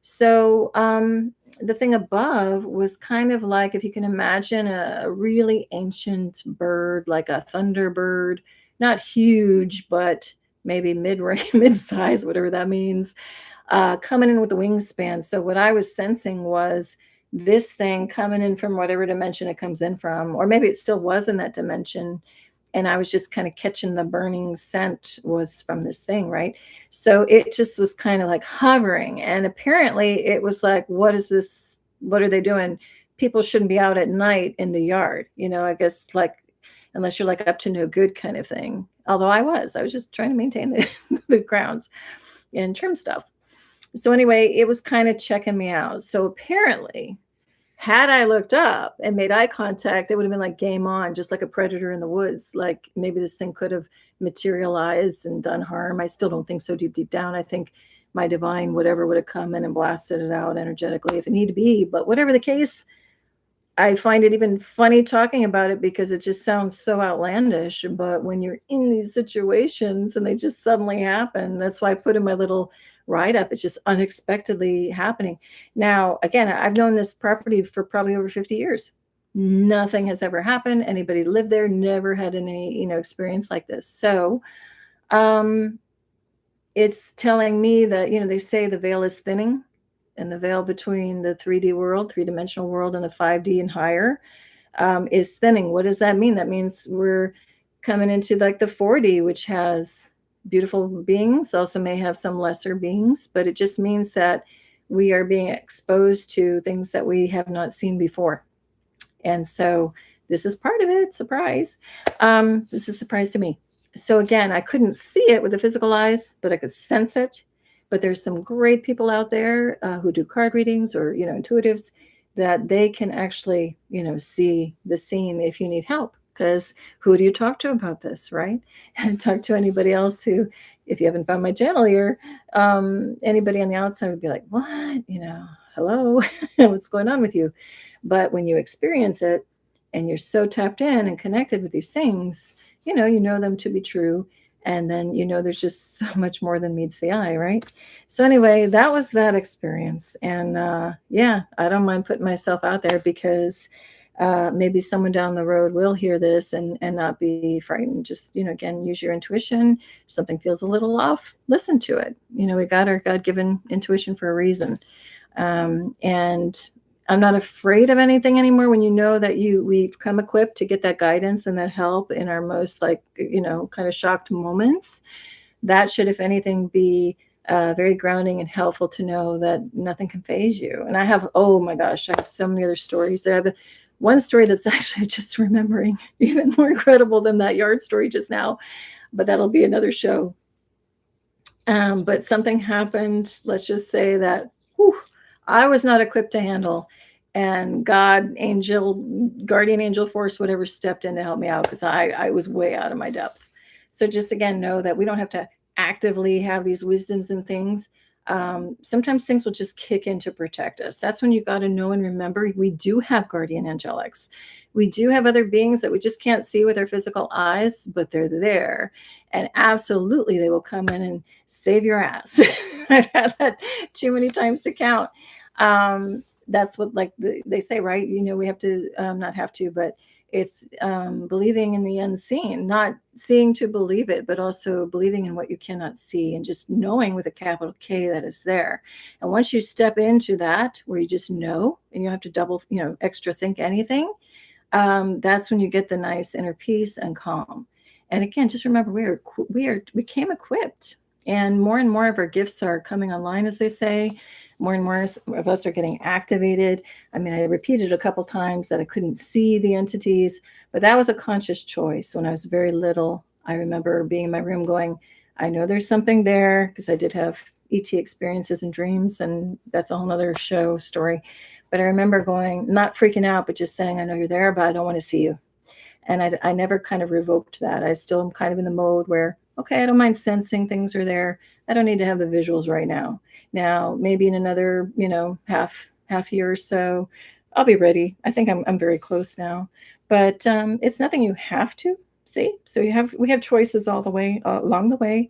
So the thing above was kind of like, if you can imagine a really ancient bird, like a thunderbird, not huge, but maybe mid-size, whatever that means, coming in with the wingspan. So what I was sensing was this thing coming in from whatever dimension it comes in from, or maybe it still was in that dimension. And I was just kind of catching the burning scent was from this thing, right? So it just was kind of like hovering. And apparently it was like, what is this? What are they doing? People shouldn't be out at night in the yard. I guess like, unless you're like up to no good kind of thing. Although I was just trying to maintain the grounds and trim stuff. So anyway, it was kind of checking me out. So apparently, had I looked up and made eye contact, it would have been like game on, just like a predator in the woods. Like maybe this thing could have materialized and done harm. I still don't think so deep down. I think my divine whatever would have come in and blasted it out energetically if it needed to be. But whatever the case, I find it even funny talking about it because it just sounds so outlandish. But when you're in these situations and they just suddenly happen, that's why I put in my little write up. It's just unexpectedly happening. Now, again, I've known this property for probably over 50 years. Nothing has ever happened. Anybody lived there, never had any, experience like this. So it's telling me that, they say the veil is thinning. And the veil between the 3D world, three-dimensional world, and the 5D and higher is thinning. What does that mean? That means we're coming into like the 4D, which has beautiful beings, also may have some lesser beings, but it just means that we are being exposed to things that we have not seen before. And so this is part of it. Surprise. This is a surprise to me. So again, I couldn't see it with the physical eyes, but I could sense it. But there's some great people out there who do card readings or, intuitives, that they can actually, see the scene if you need help. Because who do you talk to about this, right? And talk to anybody else who, if you haven't found my channel here, anybody on the outside would be like, what? Hello, what's going on with you? But when you experience it and you're so tapped in and connected with these things, you know them to be true. And then, there's just so much more than meets the eye, right? So anyway, that was that experience. And yeah, I don't mind putting myself out there because maybe someone down the road will hear this and not be frightened. Just, again, use your intuition. If something feels a little off, listen to it. We got our God-given intuition for a reason. And I'm not afraid of anything anymore when you know that we've come equipped to get that guidance and that help in our most kind of shocked moments. That should, if anything, be very grounding and helpful to know that nothing can faze you. And I have, oh my gosh, I have so many other stories. I have one story that's actually just remembering even more incredible than that yard story just now, but that'll be another show. But something happened, let's just say that, I was not equipped to handle, and God, angel, guardian angel force, whatever, stepped in to help me out because I was way out of my depth. So just again, know that we don't have to actively have these wisdoms and things. Sometimes things will just kick in to protect us. That's when you got to know and remember we do have guardian angelics. We do have other beings that we just can't see with our physical eyes, but they're there. And absolutely, they will come in and save your ass. I've had that too many times to count. That's what, like they say, right? We have to, not have to, but it's believing in the unseen, not seeing to believe it, but also believing in what you cannot see and just knowing with a capital K that is there. And once you step into that, where you just know and you don't have to double, extra think anything, that's when you get the nice inner peace and calm. And again, just remember, we came equipped, and more of our gifts are coming online, as they say. More and more of us are getting activated. I mean, I repeated a couple times that I couldn't see the entities, but that was a conscious choice. When I was very little, I remember being in my room going, I know there's something there, because I did have ET experiences and dreams, and that's a whole other show story. But I remember going, not freaking out, but just saying, I know you're there, but I don't want to see you. And I never kind of revoked that. I still am kind of in the mode where, okay, I don't mind sensing things are there. I don't need to have the visuals right now. Now, maybe in another, half year or so, I'll be ready. I think I'm very close now. But it's nothing you have to see. So we have choices all the way along the way.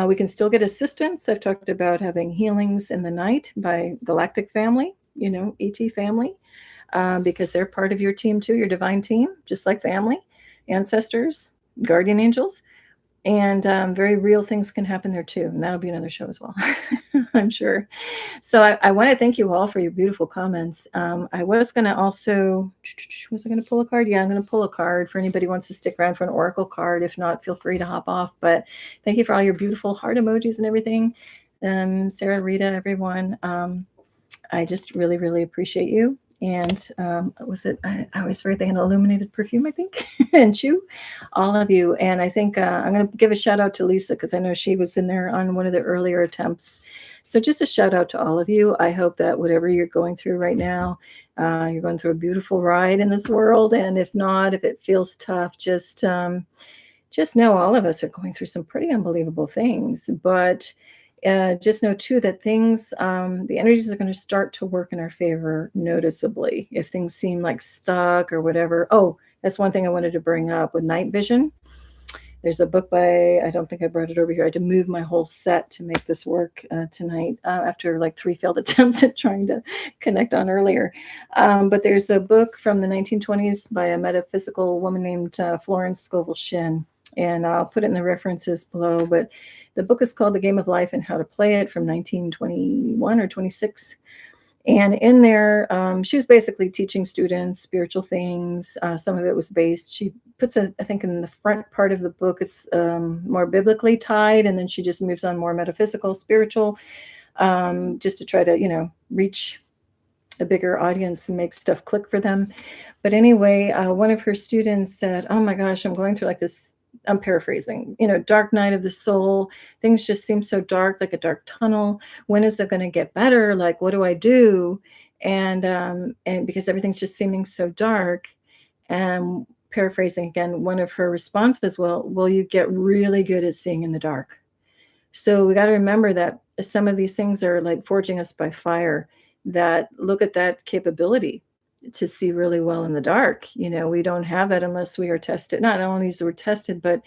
We can still get assistance. I've talked about having healings in the night by Galactic Family, ET family. Because they're part of your team too, your divine team, just like family, ancestors, guardian angels, and very real things can happen there too. And that'll be another show as well, I'm sure. So I want to thank you all for your beautiful comments. I was going to also, was I going to pull a card? Yeah, I'm going to pull a card for anybody who wants to stick around for an oracle card. If not, feel free to hop off. But thank you for all your beautiful heart emojis and everything. Sarah, Rita, everyone. I just really, really appreciate you. And was it, I always forget they had illuminated perfume, I think, and Chew, all of you. And I think I'm going to give a shout out to Lisa, because I know she was in there on one of the earlier attempts. So just a shout out to all of you. I hope that whatever you're going through right now, you're going through a beautiful ride in this world. And if not, if it feels tough, just know all of us are going through some pretty unbelievable things. But just know too that things, the energies are going to start to work in our favor noticeably if things seem like stuck or whatever. Oh, that's one thing I wanted to bring up with night vision. There's a book by, I don't think I brought it over here. I had to move my whole set to make this work tonight after like 3 failed attempts at trying to connect on earlier. But there's a book from the 1920s by a metaphysical woman named Florence Scovel Shinn. And I'll put it in the references below. But the book is called The Game of Life and How to Play It, from 1921 or 26. And in there, she was basically teaching students spiritual things. Some of it was based. She puts, I think in the front part of the book, it's more biblically tied. And then she just moves on more metaphysical, spiritual, just to try to, reach a bigger audience and make stuff click for them. But anyway, one of her students said, "Oh my gosh, I'm going through like this." I'm paraphrasing, dark night of the soul. Things just seem so dark, like a dark tunnel. When is it going to get better? Like, what do I do? And because everything's just seeming so dark, and paraphrasing again, one of her responses, well, you get really good at seeing in the dark. So we got to remember that some of these things are like forging us by fire, that look at that capability to see really well in the dark. We don't have that unless we are tested. Not only is we're tested, but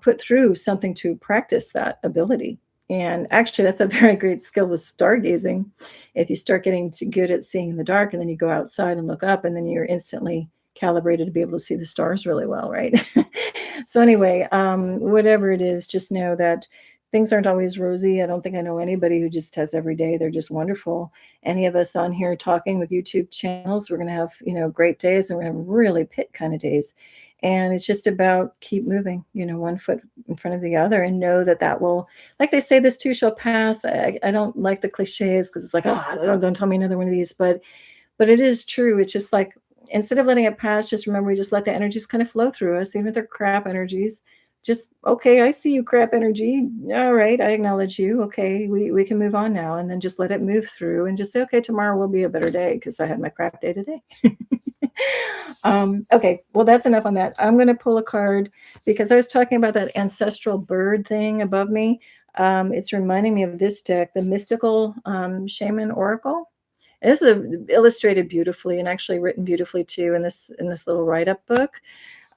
put through something to practice that ability. And actually, that's a very great skill with stargazing. If you start getting good at seeing in the dark, and then you go outside and look up, and then you're instantly calibrated to be able to see the stars really well, right? So anyway, whatever it is, just know that things aren't always rosy. I don't think I know anybody who just has every day. They're just wonderful. Any of us on here talking with YouTube channels, we're going to have, great days, and we're going to have really pit kind of days. And it's just about keep moving, one foot in front of the other, and know that will, like they say, this too shall pass. I don't like the cliches because it's like, don't tell me another one of these, but it is true. It's just like, instead of letting it pass, just remember, we just let the energies kind of flow through us, even if they're crap energies. Just, okay, I see you, crap energy. All right, I acknowledge you. Okay, we can move on now, and then just let it move through, and just say, okay, tomorrow will be a better day because I had my crap day today. Okay, well, that's enough on that. I'm going to pull a card because I was talking about that ancestral bird thing above me. It's reminding me of this deck, the Mystical Shaman Oracle. This is illustrated beautifully and actually written beautifully too in this little write-up book.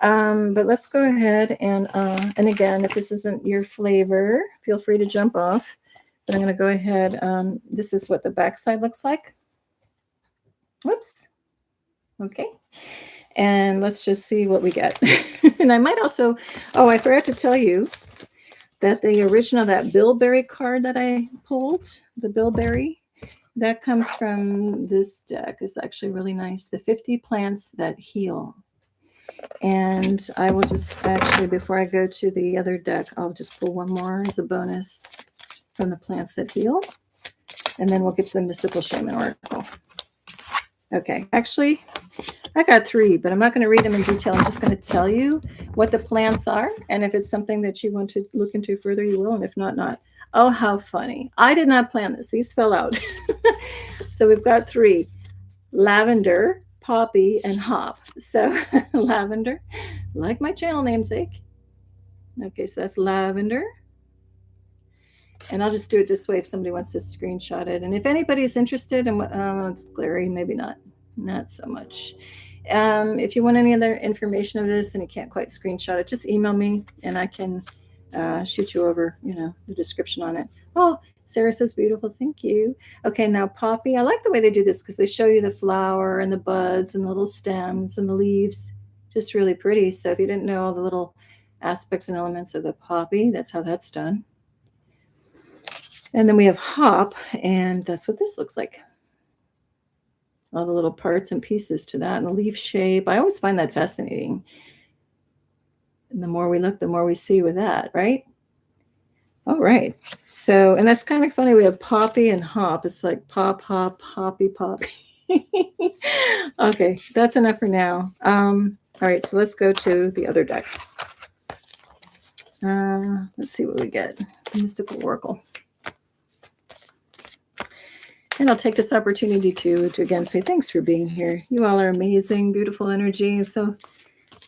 But let's go ahead and again, if this isn't your flavor, feel free to jump off. But I'm going to go ahead. This is what the backside looks like. Whoops. Okay. And let's just see what we get. And I might also, I forgot to tell you that the original, that bilberry card that I pulled, the bilberry, that comes from this deck. It's actually really nice. The 50 Plants That Heal. And I will just actually, before I go to the other deck, I'll just pull one more as a bonus from the Plants That Heal. And then we'll get to the Mystical Shaman Oracle. Okay, actually, I got 3, but I'm not going to read them in detail. I'm just going to tell you what the plants are. And if it's something that you want to look into further, you will. And if not, not. Oh, how funny. I did not plan this. These fell out. So we've got 3. Lavender, poppy, and hop. So lavender, like my channel namesake. Okay, so that's lavender. And I'll just do it this way if somebody wants to screenshot it. And if anybody's interested in what, it's glary, maybe not so much. If you want any other information of this and you can't quite screenshot it, just email me and I can shoot you over, the description on it. Oh, Sarah says beautiful. Thank you. Okay, now poppy. I like the way they do this because they show you the flower and the buds and the little stems and the leaves. Just really pretty. So if you didn't know all the little aspects and elements of the poppy, that's how that's done. And then we have hop, and that's what this looks like. All the little parts and pieces to that, and the leaf shape. I always find that fascinating. And the more we look, the more we see with that, right? All right. So, and that's kind of funny. We have poppy and hop. It's like pop, hop, hoppy, poppy. Okay, that's enough for now. All right, so let's go to the other deck. Let's see what we get. The Mystical Oracle. And I'll take this opportunity to again say thanks for being here. You all are amazing, beautiful energy. It's so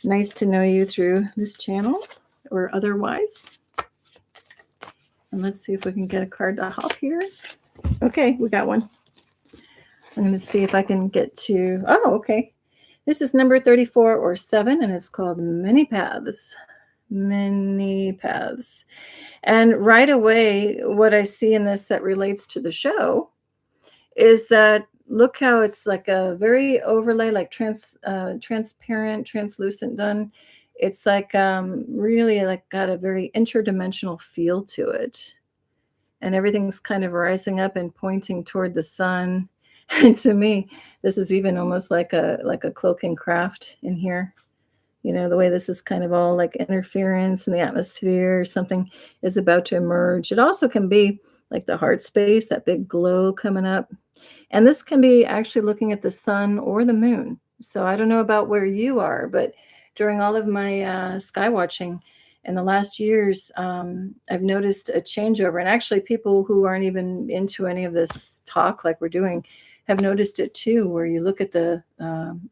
nice to know you through this channel or otherwise. And let's see if we can get a card to hop here. Okay, we got one. I'm going to see if I can get to, okay. This is number 34 or 7, and it's called Many Paths. Many Paths. And right away, what I see in this that relates to the show is that look how it's like a very overlay, like transparent, translucent done. It's like really like got a very interdimensional feel to it. And everything's kind of rising up and pointing toward the sun. And to me, this is even almost like a cloak and craft in here. The way this is kind of all like interference in the atmosphere, something is about to emerge. It also can be like the heart space, that big glow coming up. And this can be actually looking at the sun or the moon. So I don't know about where you are, but during all of my sky watching in the last years, I've noticed a changeover. And actually, people who aren't even into any of this talk like we're doing have noticed it too, where you look at at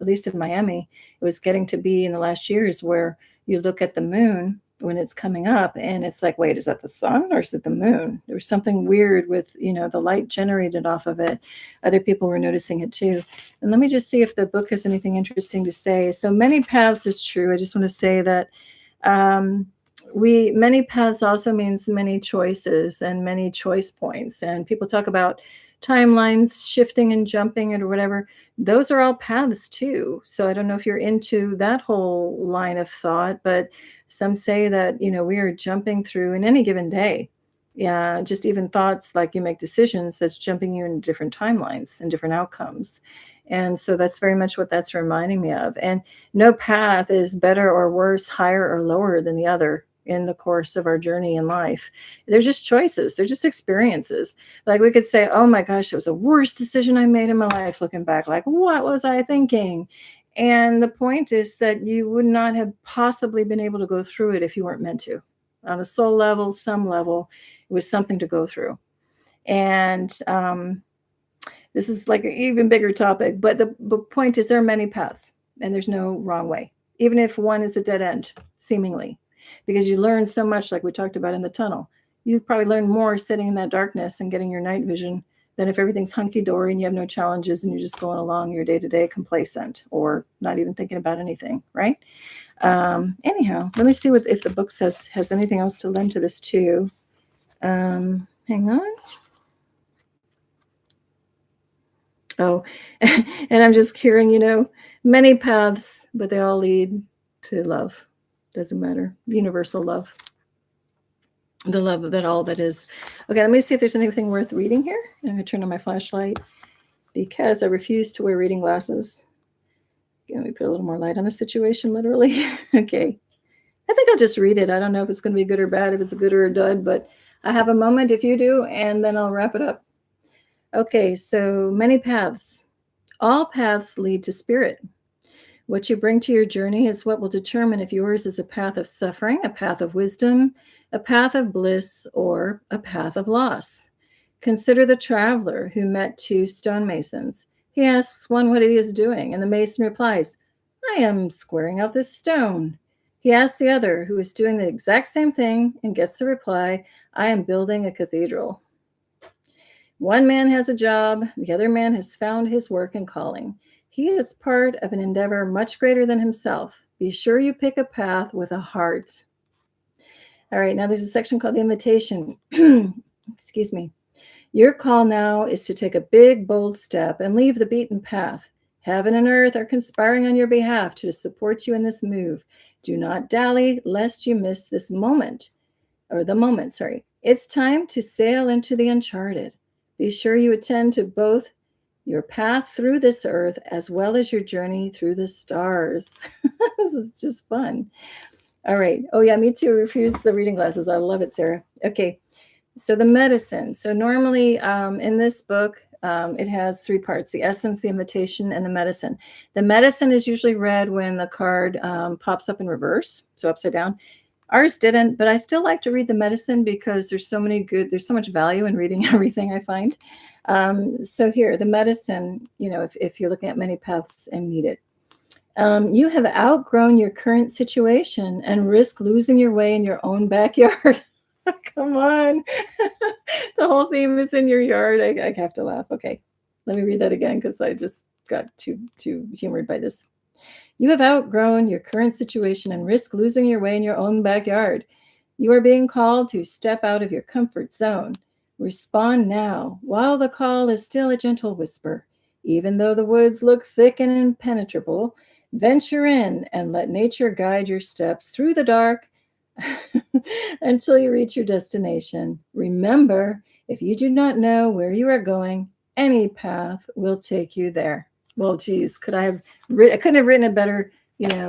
least in Miami, it was getting to be in the last years where you look at the moon when it's coming up and it's like, wait, is that the sun or is it the moon? There was something weird with, the light generated off of it. Other people were noticing it too. And let me just see if the book has anything interesting to say. So many paths is true. I just want to say that many paths also means many choices and many choice points. And people talk about timelines shifting and jumping or whatever. Those are all paths too. So I don't know if you're into that whole line of thought, but some say that, we are jumping through in any given day. Yeah, just even thoughts like you make decisions, that's jumping you into different timelines and different outcomes. And so that's very much what that's reminding me of. And no path is better or worse, higher or lower than the other in the course of our journey in life. They're just choices. They're just experiences. Like we could say, oh my gosh, it was the worst decision I made in my life. Looking back, like, what was I thinking? And the point is that you would not have possibly been able to go through it if you weren't meant to. On a soul level, some level, it was something to go through. And this is like an even bigger topic, but the point is there are many paths and there's no wrong way, even if one is a dead end, seemingly, because you learn so much, like we talked about in the tunnel. You probably learn more sitting in that darkness and getting your night vision than if everything's hunky-dory and you have no challenges and you're just going along your day-to-day complacent or not even thinking about anything, right? Anyhow, let me see if the book has anything else to lend to this too. Hang on. Oh, and I'm just hearing, many paths, but they all lead to love. Doesn't matter. Universal love. The love that all that is. Okay, let me see if there's anything worth reading here. I'm going to turn on my flashlight because I refuse to wear reading glasses. Let me put a little more light on the situation, literally. Okay. I think I'll just read it. I don't know if it's going to be good or bad, if it's a good or a dud, but I have a moment if you do, and then I'll wrap it up. Okay, so many paths. All paths lead to spirit. What you bring to your journey is what will determine if yours is a path of suffering, a path of wisdom, a path of bliss, or a path of loss. Consider the traveler who met two stonemasons. He asks one what he is doing, and the mason replies, I am squaring out this stone. He asks the other, who is doing the exact same thing, and gets the reply, I am building a cathedral. One man has a job, the other man has found his work and calling. He is part of an endeavor much greater than himself. Be sure you pick a path with a heart. All right, now there's a section called the invitation. Excuse me. Your call now is to take a big, bold step and leave the beaten path. Heaven and earth are conspiring on your behalf to support you in this move. Do not dally, lest you miss this moment. It's time to sail into the uncharted. Be sure you attend to both your path through this earth as well as your journey through the stars. This is just fun. All right. Oh, yeah, me too. Refuse the reading glasses. I love it, Sarah. Okay. So the medicine. So normally in this book, it has three parts: the essence, the invitation, and the medicine. The medicine is usually read when the card pops up in reverse, so upside down. Ours didn't, but I still like to read the medicine because there's so much value in reading everything, I find. So here, the medicine, if you're looking at many paths and need it. You have outgrown your current situation and risk losing your way in your own backyard. Come on. The whole theme is in your yard. I have to laugh. Okay. Let me read that again because I just got too humored by this. You have outgrown your current situation and risk losing your way in your own backyard. You are being called to step out of your comfort zone. Respond now, while the call is still a gentle whisper. Even though the woods look thick and impenetrable, venture in and let nature guide your steps through the dark until you reach your destination. Remember, if you do not know where you are going, any path will take you there. Well, geez, I couldn't have written a better,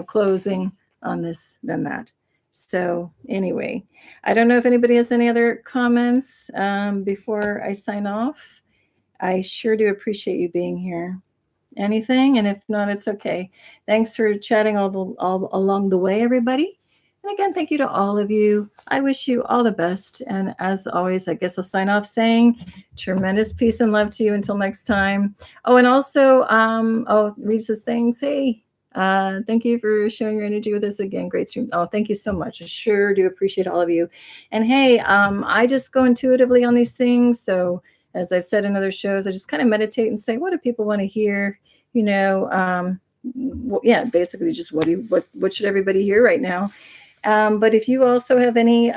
closing on this than that. So anyway, I don't know if anybody has any other comments before I sign off. I sure do appreciate you being here. Anything? And if not, it's okay. Thanks for chatting all along the way, everybody. And again, thank you to all of you. I wish you all the best. And as always, I guess I'll sign off saying tremendous peace and love to you until next time. Oh, and also, Reed says thanks. Hey, thank you for sharing your energy with us again. Great stream. Oh, thank you so much. I sure do appreciate all of you. And hey, I just go intuitively on these things. So as I've said in other shows, I just kind of meditate and say, what do people want to hear? You know, yeah, basically just what should everybody hear right now? But if you also have any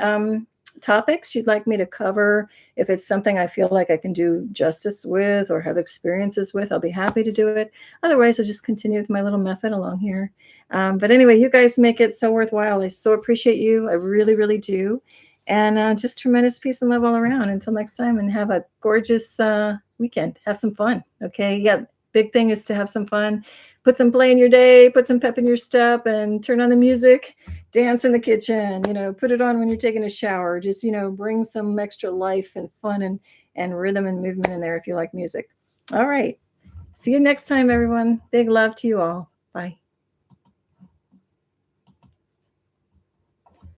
topics you'd like me to cover, if it's something I feel like I can do justice with or have experiences with, I'll be happy to do it. Otherwise, I'll just continue with my little method along here. But anyway, you guys make it so worthwhile. I so appreciate you. I really, really do. And just tremendous peace and love all around. Until next time, and have a gorgeous weekend. Have some fun. Okay. Yeah. Big thing is to have some fun. Put some play in your day, put some pep in your step, and turn on the music, dance in the kitchen, put it on when you're taking a shower. Just, bring some extra life and fun and rhythm and movement in there if you like music. All right. See you next time, everyone. Big love to you all. Bye.